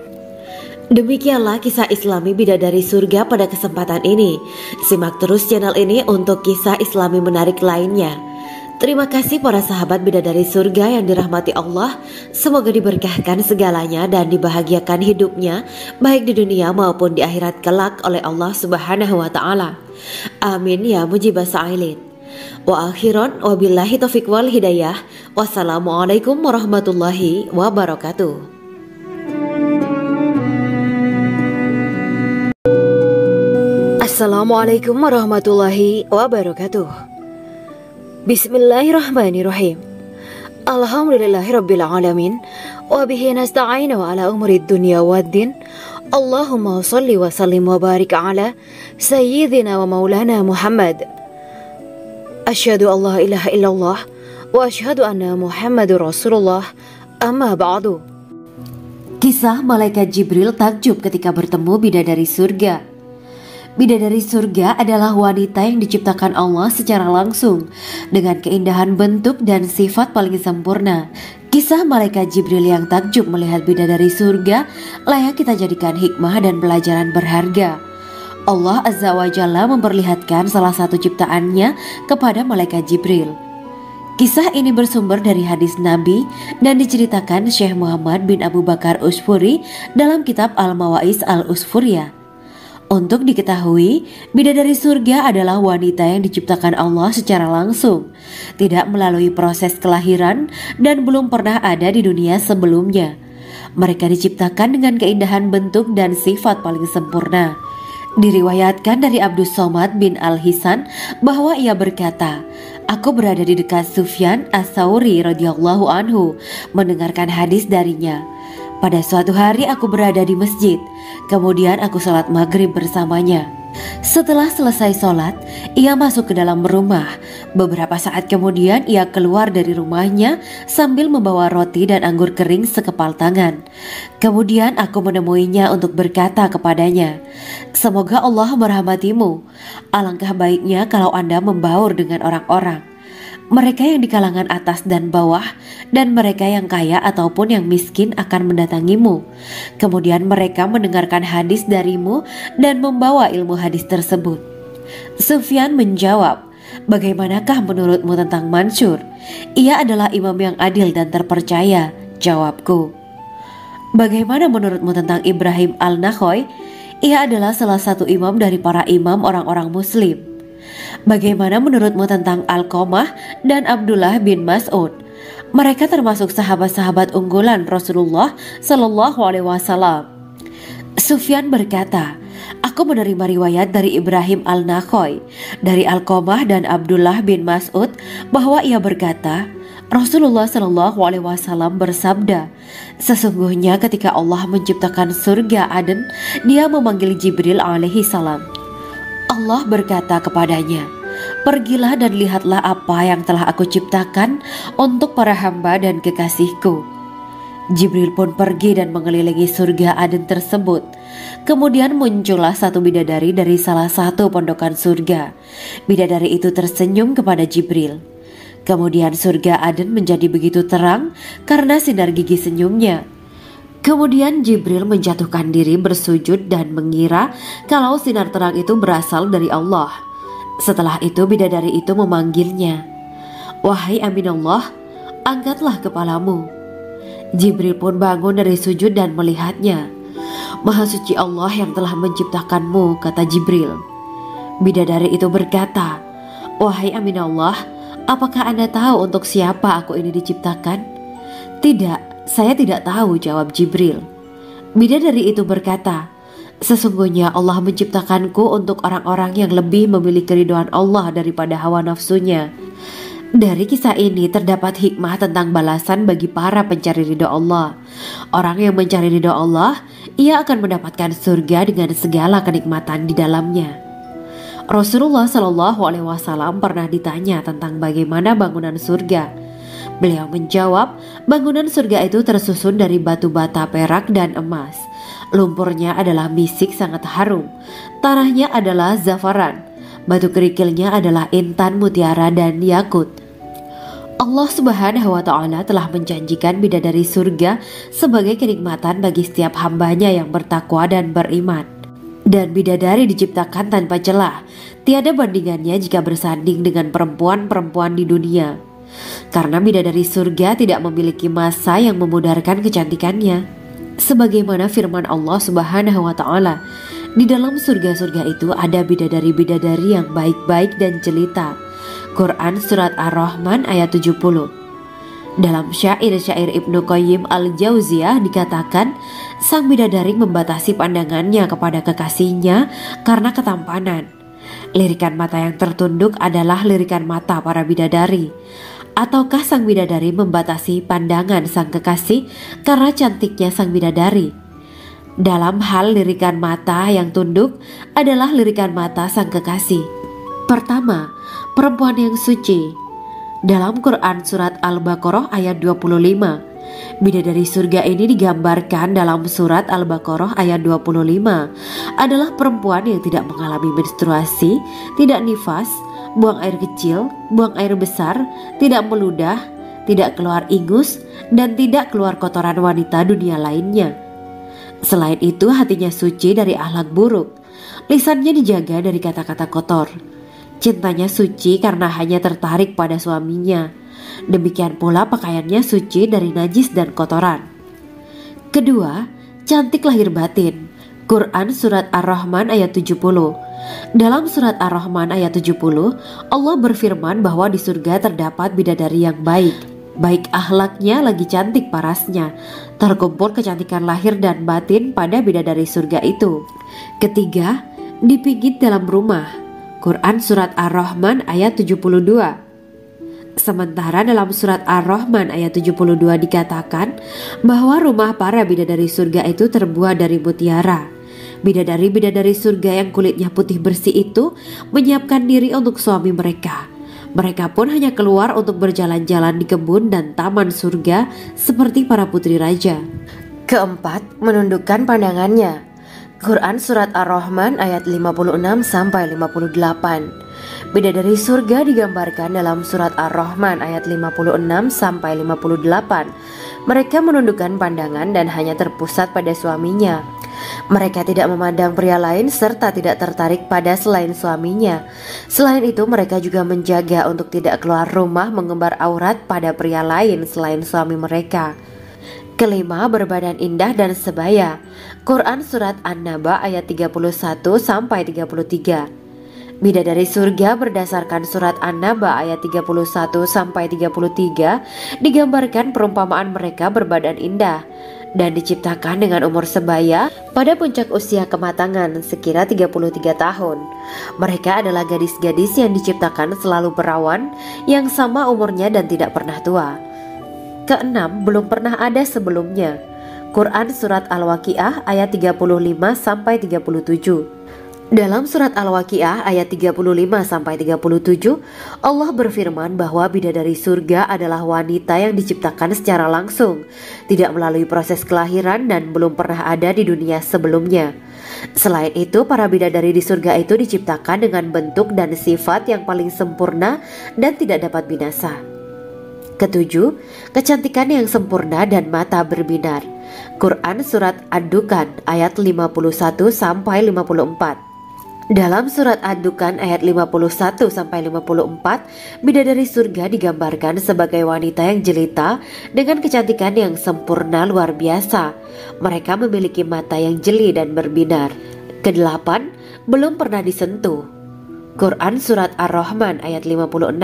Demikianlah kisah Islami bidadari surga pada kesempatan ini. Simak terus channel ini untuk kisah Islami menarik lainnya. Terima kasih para sahabat bidadari surga yang dirahmati Allah. Semoga diberkahkan segalanya dan dibahagiakan hidupnya baik di dunia maupun di akhirat kelak oleh Allah Subhanahu wa taala. Amin ya mujibah sa'ilin. Wa akhiran wabillahi taufiq wal hidayah. Wassalamualaikum warahmatullahi wabarakatuh. Assalamualaikum warahmatullahi wabarakatuh. Bismillahirrahmanirrahim. Alhamdulillahirabbil alamin wa bihi nasta'inu ala umuri dunya waddin. Allahumma shalli wa sallim wa barik ala sayyidina wa maulana Muhammad. Asyhadu an la ilaha illallah wa asyhadu anna Muhammadur Rasulullah. Amma ba'du. Kisah malaikat Jibril takjub ketika bertemu bidadari surga. Bidadari surga adalah wanita yang diciptakan Allah secara langsung dengan keindahan bentuk dan sifat paling sempurna. Kisah malaikat Jibril yang takjub melihat bidadari surga layak kita jadikan hikmah dan pelajaran berharga. Allah Azza wa Jalla memperlihatkan salah satu ciptaannya kepada malaikat Jibril. Kisah ini bersumber dari hadis Nabi dan diceritakan Syekh Muhammad bin Abu Bakar Usfuri dalam kitab Al-Mawa'is Al-Usfuriyah. Untuk diketahui, bidadari surga adalah wanita yang diciptakan Allah secara langsung, tidak melalui proses kelahiran dan belum pernah ada di dunia sebelumnya. Mereka diciptakan dengan keindahan bentuk dan sifat paling sempurna. Diriwayatkan dari Abdus Somad bin Al-Hisan bahwa ia berkata, "Aku berada di dekat Sufyan As-Sauri radhiyallahu anhu mendengarkan hadis darinya. Pada suatu hari aku berada di masjid, kemudian aku sholat maghrib bersamanya. Setelah selesai sholat, ia masuk ke dalam rumah. Beberapa saat kemudian ia keluar dari rumahnya sambil membawa roti dan anggur kering sekepal tangan. Kemudian aku menemuinya untuk berkata kepadanya, 'Semoga Allah merahmatimu. Alangkah baiknya kalau Anda membaur dengan orang-orang. Mereka yang di kalangan atas dan bawah, dan mereka yang kaya ataupun yang miskin akan mendatangimu. Kemudian mereka mendengarkan hadis darimu dan membawa ilmu hadis tersebut.' Sufyan menjawab, 'Bagaimanakah menurutmu tentang Mansur? Ia adalah imam yang adil dan terpercaya.' Jawabku. 'Bagaimana menurutmu tentang Ibrahim Al-Nakhoy? Ia adalah salah satu imam dari para imam orang-orang muslim.' 'Bagaimana menurutmu tentang Alqamah dan Abdullah bin Mas'ud? Mereka termasuk sahabat-sahabat unggulan Rasulullah Sallallahu Alaihi Wasallam.' Sufyan berkata, 'Aku menerima riwayat dari Ibrahim Al-Nakhoy, dari Alqamah dan Abdullah bin Mas'ud bahwa ia berkata, Rasulullah Sallallahu Alaihi Wasallam bersabda, sesungguhnya ketika Allah menciptakan surga Aden, Dia memanggil Jibril alaihi salam. Allah berkata kepadanya, pergilah dan lihatlah apa yang telah aku ciptakan untuk para hamba dan kekasihku. Jibril pun pergi dan mengelilingi surga Aden tersebut. Kemudian muncullah satu bidadari dari salah satu pondokan surga. Bidadari itu tersenyum kepada Jibril. Kemudian surga Aden menjadi begitu terang karena sinar gigi senyumnya. Kemudian Jibril menjatuhkan diri bersujud dan mengira kalau sinar terang itu berasal dari Allah. Setelah itu bidadari itu memanggilnya, wahai Aminullah, angkatlah kepalamu. Jibril pun bangun dari sujud dan melihatnya. Maha suci Allah yang telah menciptakanmu, kata Jibril. Bidadari itu berkata, wahai Aminullah, apakah Anda tahu untuk siapa aku ini diciptakan? Tidak. Saya tidak tahu, jawab Jibril. Bidadari itu berkata, sesungguhnya Allah menciptakanku untuk orang-orang yang lebih memilih keridhaan Allah daripada hawa nafsunya. Dari kisah ini terdapat hikmah tentang balasan bagi para pencari ridha Allah. Orang yang mencari ridha Allah, ia akan mendapatkan surga dengan segala kenikmatan di dalamnya. Rasulullah Shallallahu Alaihi Wasallam pernah ditanya tentang bagaimana bangunan surga. Beliau menjawab, bangunan surga itu tersusun dari batu bata perak dan emas. Lumpurnya adalah misik sangat harum, tanahnya adalah zafaran, batu kerikilnya adalah intan, mutiara, dan yakut. Allah Subhanahu wa Ta'ala telah menjanjikan bidadari surga sebagai kenikmatan bagi setiap hambanya yang bertakwa dan beriman. Dan bidadari diciptakan tanpa celah, tiada bandingannya jika bersanding dengan perempuan-perempuan di dunia. Karena bidadari surga tidak memiliki masa yang memudarkan kecantikannya. Sebagaimana firman Allah Subhanahu wa Ta'ala, di dalam surga-surga itu ada bidadari-bidadari yang baik-baik dan jelita. Quran Surat Ar-Rahman ayat 70. Dalam syair-syair Ibnu Qayyim Al-Jauziyah dikatakan, sang bidadari membatasi pandangannya kepada kekasihnya karena ketampanan. Lirikan mata yang tertunduk adalah lirikan mata para bidadari. Ataukah sang bidadari membatasi pandangan sang kekasih karena cantiknya sang bidadari? Dalam hal lirikan mata yang tunduk adalah lirikan mata sang kekasih. Pertama, perempuan yang suci. Dalam Quran Surat Al-Baqarah ayat 25, bidadari surga ini digambarkan dalam Surat Al-Baqarah ayat 25 adalah perempuan yang tidak mengalami menstruasi, tidak nifas, buang air kecil, buang air besar, tidak meludah, tidak keluar ingus, dan tidak keluar kotoran wanita dunia lainnya. Selain itu, hatinya suci dari akhlak buruk, lisannya dijaga dari kata-kata kotor. Cintanya suci karena hanya tertarik pada suaminya. Demikian pula pakaiannya suci dari najis dan kotoran. Kedua, cantik lahir batin. Quran Surat Ar-Rahman ayat 70. Dalam Surat Ar-Rahman ayat 70, Allah berfirman bahwa di surga terdapat bidadari yang baik. Baik akhlaknya lagi cantik parasnya. Terkumpul kecantikan lahir dan batin pada bidadari surga itu. Ketiga, dipijit dalam rumah. Quran Surat Ar-Rahman ayat 72. Sementara dalam Surat Ar-Rahman ayat 72 dikatakan bahwa rumah para bidadari surga itu terbuat dari mutiara. Bidadari-bidadari surga yang kulitnya putih bersih itu menyiapkan diri untuk suami mereka. Mereka pun hanya keluar untuk berjalan-jalan di kebun dan taman surga seperti para putri raja. Keempat, menundukkan pandangannya. Quran Surat Ar-Rahman ayat 56-58. Bidadari surga digambarkan dalam Surat Ar-Rahman ayat 56-58. Mereka menundukkan pandangan dan hanya terpusat pada suaminya. Mereka tidak memandang pria lain serta tidak tertarik pada selain suaminya. Selain itu, mereka juga menjaga untuk tidak keluar rumah mengembar aurat pada pria lain selain suami mereka. Kelima, berbadan indah dan sebaya. Quran Surat An-Naba ayat 31-33. Bidadari surga berdasarkan Surat An-Naba ayat 31-33 digambarkan perumpamaan mereka berbadan indah dan diciptakan dengan umur sebaya pada puncak usia kematangan sekira 33 tahun. Mereka adalah gadis-gadis yang diciptakan selalu perawan, yang sama umurnya dan tidak pernah tua. Keenam, belum pernah ada sebelumnya. Quran Surat Al-Waqiah ayat 35-37. Dalam Surat Al-Waqiah ayat 35-37, Allah berfirman bahwa bidadari surga adalah wanita yang diciptakan secara langsung, tidak melalui proses kelahiran dan belum pernah ada di dunia sebelumnya. Selain itu, para bidadari di surga itu diciptakan dengan bentuk dan sifat yang paling sempurna dan tidak dapat binasa. Ketujuh, kecantikan yang sempurna dan mata berbinar. Quran Surat Ad-Dukan ayat 51-54. Dalam Surat Ad-Dukan ayat 51-54, bidadari surga digambarkan sebagai wanita yang jelita dengan kecantikan yang sempurna luar biasa. Mereka memiliki mata yang jeli dan berbinar. Kedelapan, belum pernah disentuh. Quran Surat Ar-Rahman ayat 56.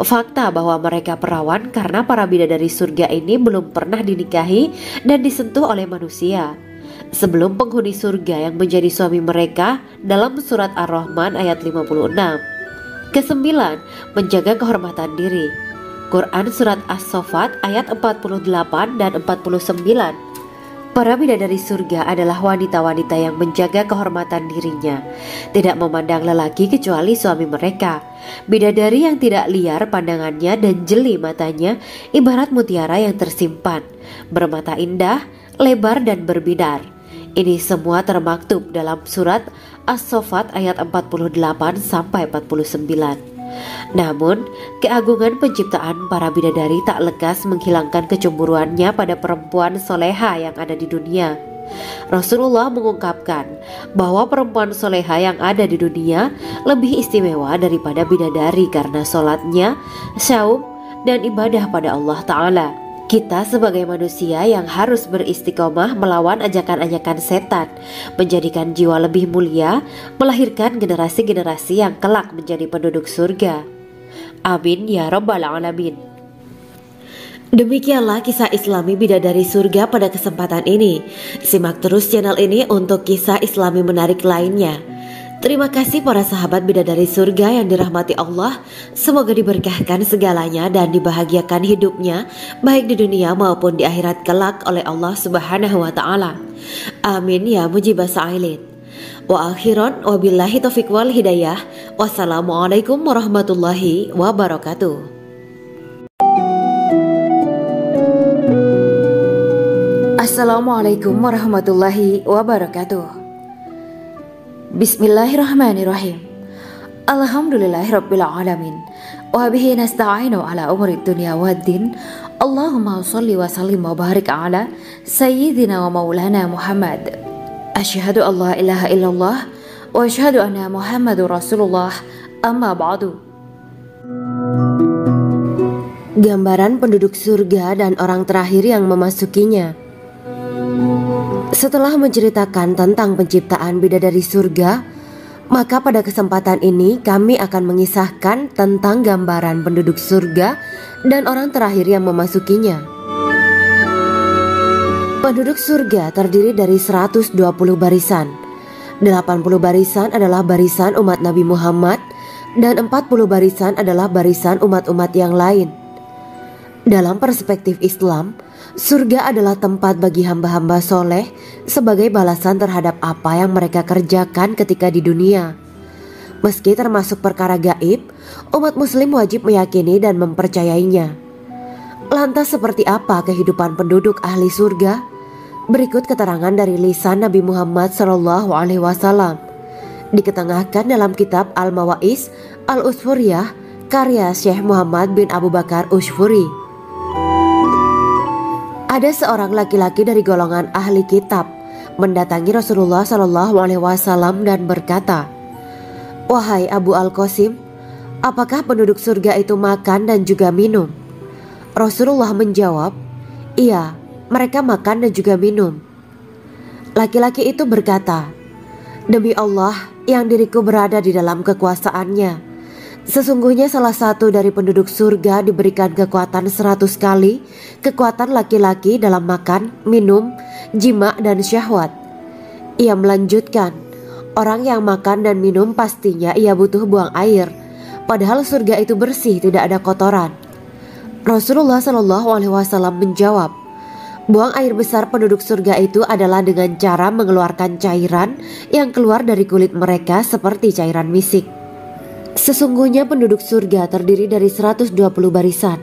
Fakta bahwa mereka perawan karena para bidadari surga ini belum pernah dinikahi dan disentuh oleh manusia sebelum penghuni surga yang menjadi suami mereka dalam Surat Ar-Rahman ayat 56. Kesembilan, menjaga kehormatan diri. Quran Surat As-Saffat ayat 48 dan 49. Para bidadari surga adalah wanita-wanita yang menjaga kehormatan dirinya, tidak memandang lelaki kecuali suami mereka. Bidadari yang tidak liar pandangannya dan jeli matanya, ibarat mutiara yang tersimpan, bermata indah, lebar dan berbinar. Ini semua termaktub dalam surat As-Saffat ayat 48 sampai 49. Namun, keagungan penciptaan para bidadari tak lekas menghilangkan kecemburuannya pada perempuan soleha yang ada di dunia. Rasulullah mengungkapkan bahwa perempuan soleha yang ada di dunia lebih istimewa daripada bidadari karena sholatnya, syaum, dan ibadah pada Allah Ta'ala. Kita sebagai manusia yang harus beristiqomah melawan ajakan-ajakan setan, menjadikan jiwa lebih mulia, melahirkan generasi-generasi yang kelak menjadi penduduk surga. Amin ya rabbal alamin. Demikianlah kisah Islami bidadari surga pada kesempatan ini. Simak terus channel ini untuk kisah Islami menarik lainnya. Terima kasih para sahabat bidadari surga yang dirahmati Allah. Semoga diberkahkan segalanya dan dibahagiakan hidupnya, baik di dunia maupun di akhirat kelak oleh Allah Subhanahu wa Ta'ala. Amin ya mujibah sa'ilin. Wa akhiran wabillahi taufiq wal hidayah. Wassalamualaikum warahmatullahi wabarakatuh. Assalamualaikum warahmatullahi wabarakatuh. Bismillahirrahmanirrahim. Alhamdulillahirabbil alamin. Wa bihi nasta'inu ala umuri dunya waddin. Allahumma shalli wa sallim wa barik ala sayyidina wa maulana Muhammad. Asyhadu an la ilaha illallah wa asyhadu anna Muhammadur Rasulullah. Amma ba'du. Gambaran penduduk surga dan orang terakhir yang memasukinya. Setelah menceritakan tentang penciptaan bidadari surga, maka pada kesempatan ini kami akan mengisahkan tentang gambaran penduduk surga dan orang terakhir yang memasukinya. Penduduk surga terdiri dari 120 barisan. 80 barisan adalah barisan umat Nabi Muhammad dan 40 barisan adalah barisan umat-umat yang lain. Dalam perspektif Islam, surga adalah tempat bagi hamba-hamba soleh sebagai balasan terhadap apa yang mereka kerjakan ketika di dunia. Meski termasuk perkara gaib, umat muslim wajib meyakini dan mempercayainya. Lantas seperti apa kehidupan penduduk ahli surga? Berikut keterangan dari lisan Nabi Muhammad SAW, diketengahkan dalam kitab Al-Mawa'is Al-Usfuriyah karya Syekh Muhammad bin Abu Bakar Ushfuri. Ada seorang laki-laki dari golongan ahli kitab mendatangi Rasulullah SAW dan berkata, "Wahai Abu Al-Qasim, apakah penduduk surga itu makan dan juga minum?" Rasulullah menjawab, "Iya, mereka makan dan juga minum." Laki-laki itu berkata, "Demi Allah yang diriku berada di dalam kekuasaannya, sesungguhnya salah satu dari penduduk surga diberikan kekuatan 100 kali kekuatan laki-laki dalam makan, minum, jima, dan syahwat." Ia melanjutkan, "Orang yang makan dan minum pastinya ia butuh buang air, padahal surga itu bersih, tidak ada kotoran." Rasulullah SAW menjawab, "Buang air besar penduduk surga itu adalah dengan cara mengeluarkan cairan yang keluar dari kulit mereka seperti cairan misik." Sesungguhnya penduduk surga terdiri dari 120 barisan.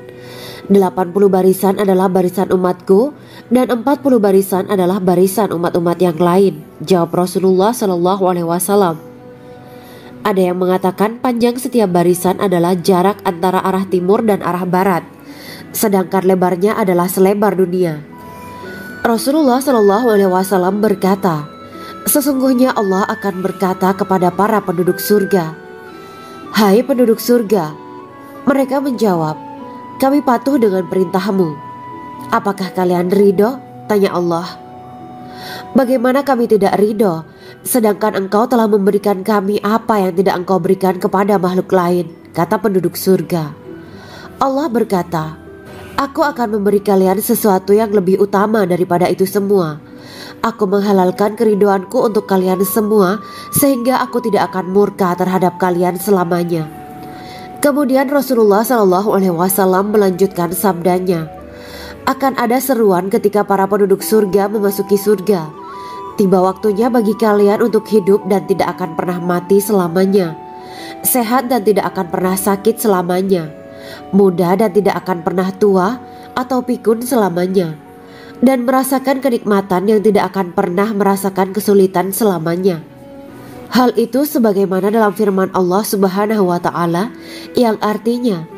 80 barisan adalah barisan umatku dan 40 barisan adalah barisan umat-umat yang lain, jawab Rasulullah SAW. Ada yang mengatakan panjang setiap barisan adalah jarak antara arah timur dan arah barat, sedangkan lebarnya adalah selebar dunia. Rasulullah SAW berkata, "Sesungguhnya Allah akan berkata kepada para penduduk surga, 'Hai penduduk surga,' mereka menjawab, 'Kami patuh dengan perintahmu.' 'Apakah kalian ridho?' tanya Allah. 'Bagaimana kami tidak ridho, sedangkan engkau telah memberikan kami apa yang tidak engkau berikan kepada makhluk lain,' kata penduduk surga. Allah berkata, 'Aku akan memberi kalian sesuatu yang lebih utama daripada itu semua. Aku menghalalkan keridoanku untuk kalian semua sehingga aku tidak akan murka terhadap kalian selamanya.'" Kemudian Rasulullah SAW melanjutkan sabdanya, Akan ada seruan ketika para penduduk surga memasuki surga. Tiba waktunya bagi kalian untuk hidup dan tidak akan pernah mati selamanya, sehat dan tidak akan pernah sakit selamanya, muda dan tidak akan pernah tua atau pikun selamanya, dan merasakan kenikmatan yang tidak akan pernah merasakan kesulitan selamanya. Hal itu sebagaimana dalam firman Allah Subhanahu wa Ta'ala yang artinya,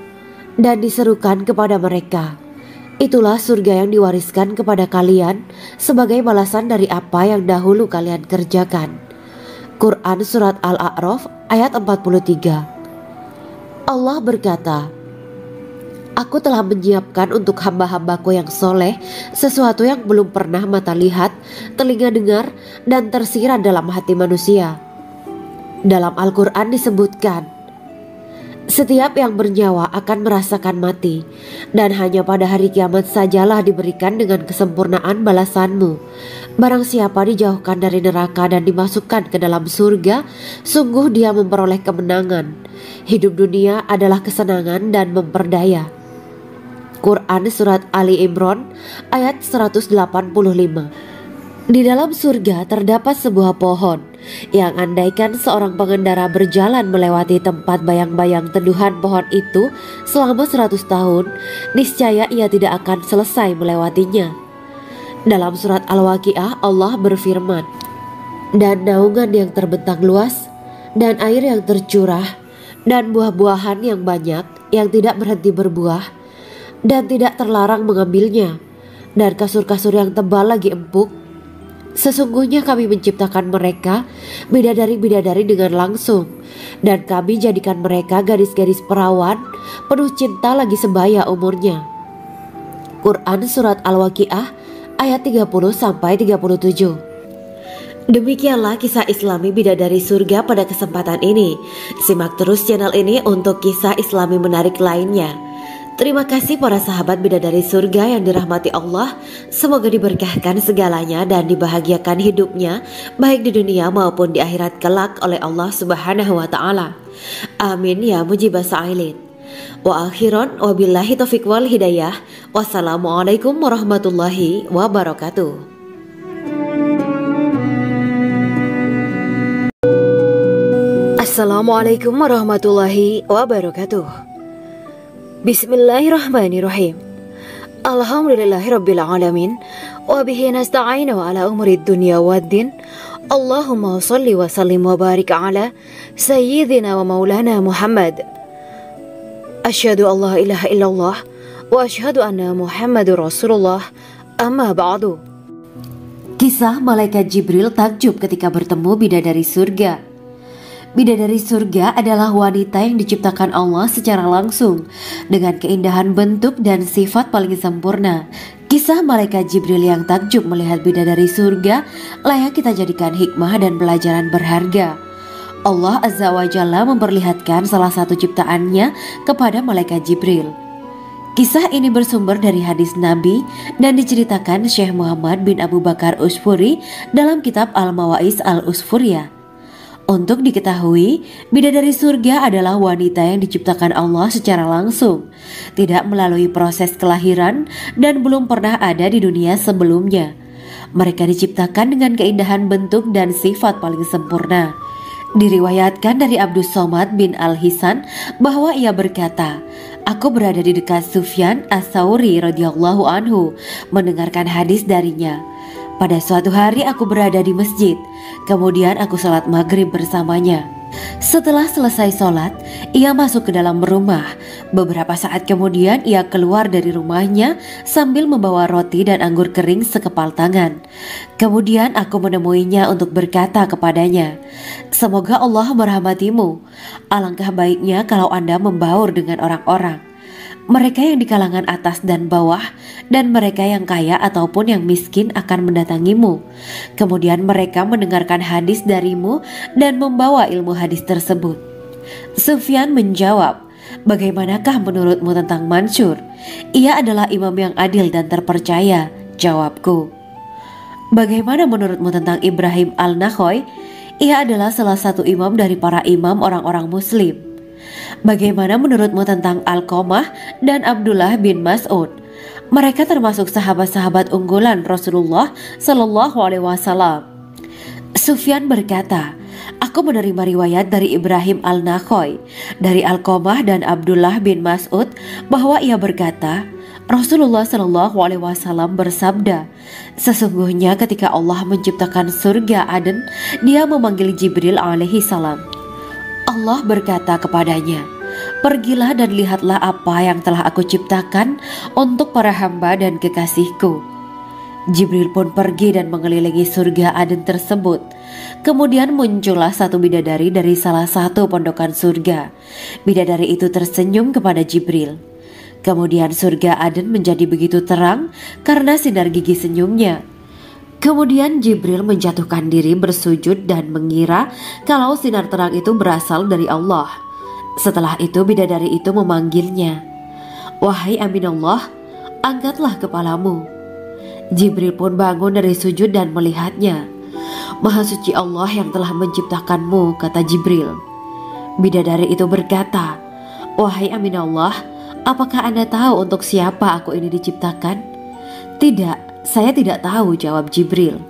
dan diserukan kepada mereka, itulah surga yang diwariskan kepada kalian sebagai balasan dari apa yang dahulu kalian kerjakan. Quran Surat Al-A'raf ayat 43. Allah berkata, Aku telah menyiapkan untuk hamba-hambaku yang soleh sesuatu yang belum pernah mata lihat, telinga dengar, dan tersirat dalam hati manusia. Dalam Al-Quran disebutkan, setiap yang bernyawa akan merasakan mati, dan hanya pada hari kiamat sajalah diberikan dengan kesempurnaan balasanmu. Barang siapa dijauhkan dari neraka dan dimasukkan ke dalam surga, sungguh dia memperoleh kemenangan. Hidup dunia adalah kesenangan dan memperdaya. Quran Surat Ali Imran ayat 185. Di dalam surga terdapat sebuah pohon yang andaikan seorang pengendara berjalan melewati tempat bayang-bayang teduhan pohon itu selama 100 tahun, niscaya ia tidak akan selesai melewatinya. Dalam surat Al-Waqiah Allah berfirman, dan naungan yang terbentang luas, dan air yang tercurah, dan buah-buahan yang banyak yang tidak berhenti berbuah, dan tidak terlarang mengambilnya, dan kasur-kasur yang tebal lagi empuk. Sesungguhnya kami menciptakan mereka bidadari-bidadari dengan langsung, dan kami jadikan mereka gadis-gadis perawan penuh cinta lagi sebaya umurnya. Quran Surat Al-Waqiah ayat 30-37. Demikianlah kisah Islami bidadari surga pada kesempatan ini. Simak terus channel ini untuk kisah Islami menarik lainnya. Terima kasih para sahabat bidadari surga yang dirahmati Allah. Semoga diberkahkan segalanya dan dibahagiakan hidupnya baik di dunia maupun di akhirat kelak oleh Allah Subhanahu wa Ta'ala. Amin ya mujibah sa'ilin. Wa akhiran wabillahi taufiq wal hidayah. Wassalamualaikum warahmatullahi wabarakatuh. Assalamualaikum warahmatullahi wabarakatuh. Bismillahirrahmanirrahim. Alhamdulillahirabbil alamin wa bihi nasta'inu ala umuri dunya waddin. Allahumma shalli wa sallim wa barik ala sayyidina wa maulana Muhammad. Asyhadu an la ilaha illallah wa asyhadu anna Muhammadur Rasulullah. Amma ba'du. Kisah malaikat Jibril takjub ketika bertemu bidadari surga. Bidadari surga adalah wanita yang diciptakan Allah secara langsung dengan keindahan bentuk dan sifat paling sempurna. Kisah malaikat Jibril yang takjub melihat bidadari surga layak kita jadikan hikmah dan pelajaran berharga. Allah Azza wa Jalla memperlihatkan salah satu ciptaannya kepada malaikat Jibril. Kisah ini bersumber dari hadis Nabi dan diceritakan Syekh Muhammad bin Abu Bakar Usfuri dalam kitab Al-Mawa'is Al-Usfuriyah. Untuk diketahui, bidadari surga adalah wanita yang diciptakan Allah secara langsung, tidak melalui proses kelahiran dan belum pernah ada di dunia sebelumnya. Mereka diciptakan dengan keindahan bentuk dan sifat paling sempurna. Diriwayatkan dari Abdus Somad bin Al-Hisan bahwa ia berkata, Aku berada di dekat Sufyan As-Sauri radhiyallahu anhu mendengarkan hadis darinya. Pada suatu hari aku berada di masjid, kemudian aku sholat maghrib bersamanya. Setelah selesai sholat, ia masuk ke dalam rumah. Beberapa saat kemudian ia keluar dari rumahnya sambil membawa roti dan anggur kering sekepal tangan. Kemudian aku menemuinya untuk berkata kepadanya, Semoga Allah merahmatimu. Alangkah baiknya kalau Anda membaur dengan orang-orang. Mereka yang di kalangan atas dan bawah, dan mereka yang kaya ataupun yang miskin akan mendatangimu. Kemudian mereka mendengarkan hadis darimu dan membawa ilmu hadis tersebut. Sufyan menjawab, Bagaimanakah menurutmu tentang Mansur? Ia adalah imam yang adil dan terpercaya. Jawabku. Bagaimana menurutmu tentang Ibrahim Al-Nakhoy? Ia adalah salah satu imam dari para imam orang-orang muslim. Bagaimana menurutmu tentang Alqamah dan Abdullah bin Mas'ud? Mereka termasuk sahabat-sahabat unggulan Rasulullah Shallallahu Alaihi Wasallam. Sufyan berkata, aku menerima riwayat dari Ibrahim al-Nakhoy, dari Alqamah dan Abdullah bin Mas'ud bahwa ia berkata, Rasulullah Shallallahu Alaihi Wasallam bersabda, sesungguhnya ketika Allah menciptakan surga Aden, Dia memanggil Jibril alaihi salam. Allah berkata kepadanya, pergilah dan lihatlah apa yang telah aku ciptakan untuk para hamba dan kekasihku. Jibril pun pergi dan mengelilingi surga Aden tersebut. Kemudian muncullah satu bidadari dari salah satu pondokan surga. Bidadari itu tersenyum kepada Jibril. Kemudian surga Aden menjadi begitu terang karena sinar gigi senyumnya. Kemudian Jibril menjatuhkan diri bersujud dan mengira kalau sinar terang itu berasal dari Allah. Setelah itu bidadari itu memanggilnya, wahai Aminullah, angkatlah kepalamu. Jibril pun bangun dari sujud dan melihatnya. Maha suci Allah yang telah menciptakanmu, kata Jibril. Bidadari itu berkata, wahai Aminullah, apakah Anda tahu untuk siapa aku ini diciptakan? Tidak, saya tidak tahu, jawab Jibril.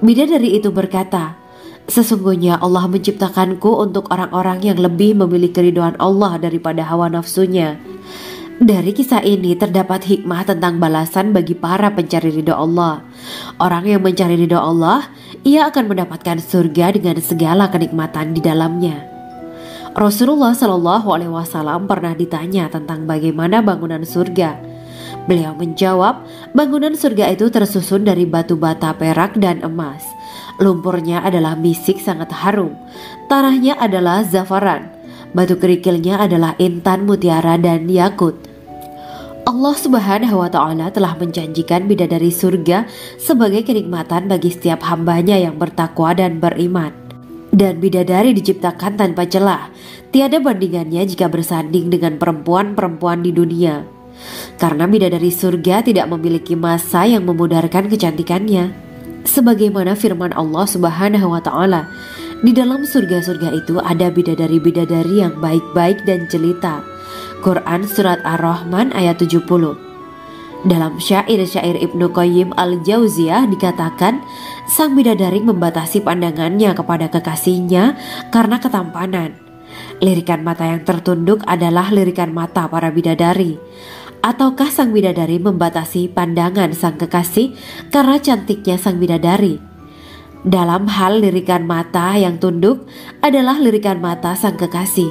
Bidadari itu berkata, sesungguhnya Allah menciptakanku untuk orang-orang yang lebih memilih keridhaan Allah daripada hawa nafsunya. Dari kisah ini terdapat hikmah tentang balasan bagi para pencari ridho Allah. Orang yang mencari ridho Allah, ia akan mendapatkan surga dengan segala kenikmatan di dalamnya. Rasulullah Shallallahu Alaihi Wasallam pernah ditanya tentang bagaimana bangunan surga. Beliau menjawab, bangunan surga itu tersusun dari batu bata, perak, dan emas. Lumpurnya adalah misik sangat harum, tanahnya adalah zafaran, batu kerikilnya adalah intan, mutiara, dan yakut. Allah Subhanahu wa Ta'ala telah menjanjikan bidadari surga sebagai kenikmatan bagi setiap hambanya yang bertakwa dan beriman. Dan bidadari diciptakan tanpa celah, tiada bandingannya jika bersanding dengan perempuan-perempuan di dunia. Karena bidadari surga tidak memiliki masa yang memudarkan kecantikannya. Sebagaimana firman Allah Subhanahu wa Ta'ala, di dalam surga-surga itu ada bidadari-bidadari yang baik-baik dan jelita. Quran Surat Ar-Rahman ayat 70. Dalam syair-syair Ibnu Qayyim al-Jauziyah dikatakan, sang bidadari membatasi pandangannya kepada kekasihnya karena ketampanan. Lirikan mata yang tertunduk adalah lirikan mata para bidadari. Ataukah sang bidadari membatasi pandangan sang kekasih karena cantiknya sang bidadari? Dalam hal lirikan mata yang tunduk adalah lirikan mata sang kekasih.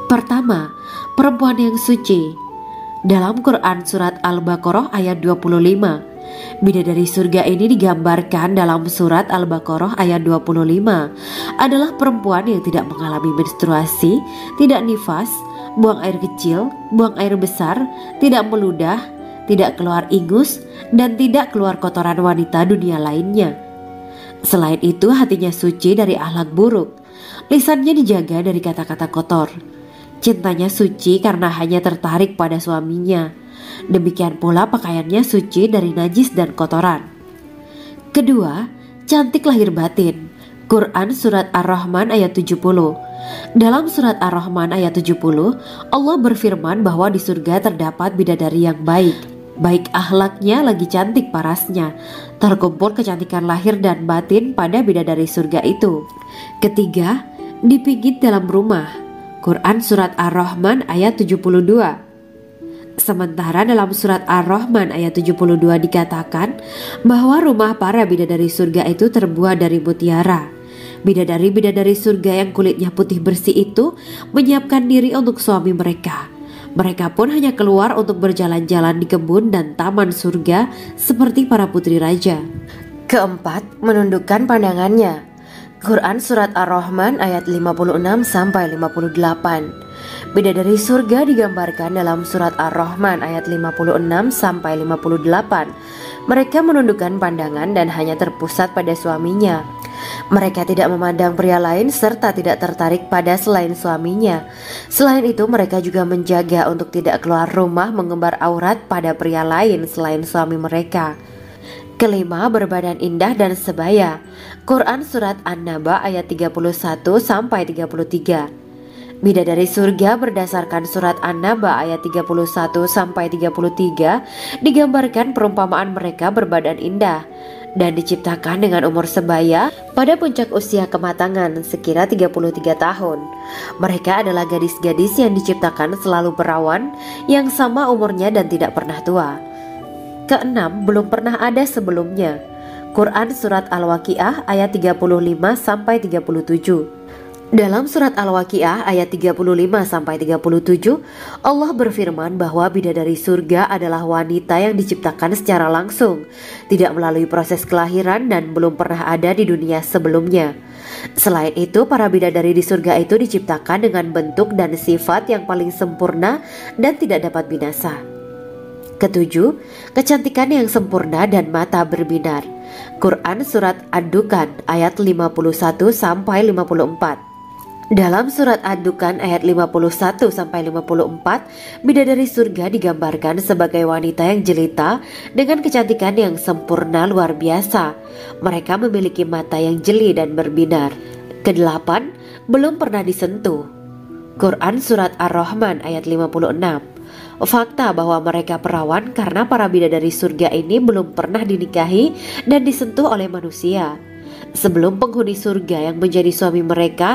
Pertama, perempuan yang suci. Dalam Quran Surat Al-Baqarah ayat 25, bidadari surga ini digambarkan dalam Surat Al-Baqarah ayat 25 adalah perempuan yang tidak mengalami menstruasi, tidak nifas, buang air kecil, buang air besar, tidak meludah, tidak keluar ingus, dan tidak keluar kotoran wanita dunia lainnya. Selain itu, hatinya suci dari akhlak buruk, lisannya dijaga dari kata-kata kotor. Cintanya suci karena hanya tertarik pada suaminya. Demikian pula pakaiannya suci dari najis dan kotoran. Kedua, cantik lahir batin. Quran Surat Ar-Rahman ayat 70. Dalam Surat Ar-Rahman ayat 70, Allah berfirman bahwa di surga terdapat bidadari yang baik. Baik akhlaknya lagi cantik parasnya. Terkumpul kecantikan lahir dan batin pada bidadari surga itu. Ketiga, dipijit dalam rumah. Quran Surat Ar-Rahman ayat 72. Sementara dalam Surat Ar-Rahman ayat 72 dikatakan bahwa rumah para bidadari surga itu terbuat dari mutiara. Bidadari-bidadari surga yang kulitnya putih bersih itu menyiapkan diri untuk suami mereka. Mereka pun hanya keluar untuk berjalan-jalan di kebun dan taman surga seperti para putri raja. Keempat, menundukkan pandangannya. Quran Surat Ar-Rahman ayat 56-58. Bidadari surga digambarkan dalam Surat Ar-Rahman ayat 56-58. Mereka menundukkan pandangan dan hanya terpusat pada suaminya. Mereka tidak memandang pria lain serta tidak tertarik pada selain suaminya. Selain itu, mereka juga menjaga untuk tidak keluar rumah mengembar aurat pada pria lain selain suami mereka. Kelima, berbadan indah dan sebaya. Quran Surat An-Naba ayat 31-33. Bidadari surga berdasarkan surat An-Naba ayat 31-33 digambarkan perumpamaan mereka berbadan indah dan diciptakan dengan umur sebaya pada puncak usia kematangan sekira 33 tahun. Mereka adalah gadis-gadis yang diciptakan selalu perawan yang sama umurnya dan tidak pernah tua. Keenam, belum pernah ada sebelumnya. Quran Surat Al-Waqiah ayat 35-37. Dalam surat Al-Waqiah ayat 35-37, Allah berfirman bahwa bidadari surga adalah wanita yang diciptakan secara langsung, tidak melalui proses kelahiran dan belum pernah ada di dunia sebelumnya. Selain itu, para bidadari di surga itu diciptakan dengan bentuk dan sifat yang paling sempurna dan tidak dapat binasa. Ketujuh, kecantikan yang sempurna dan mata berbinar. Quran Surat Ad-Dukhan ayat 51-54. Dalam surat Ad-Dukhan ayat 51-54, bidadari surga digambarkan sebagai wanita yang jelita dengan kecantikan yang sempurna luar biasa. Mereka memiliki mata yang jeli dan berbinar. Kedelapan, belum pernah disentuh. Quran Surat Ar-Rahman ayat 56. Fakta bahwa mereka perawan karena para bidadari surga ini belum pernah dinikahi dan disentuh oleh manusia. Sebelum penghuni surga yang menjadi suami mereka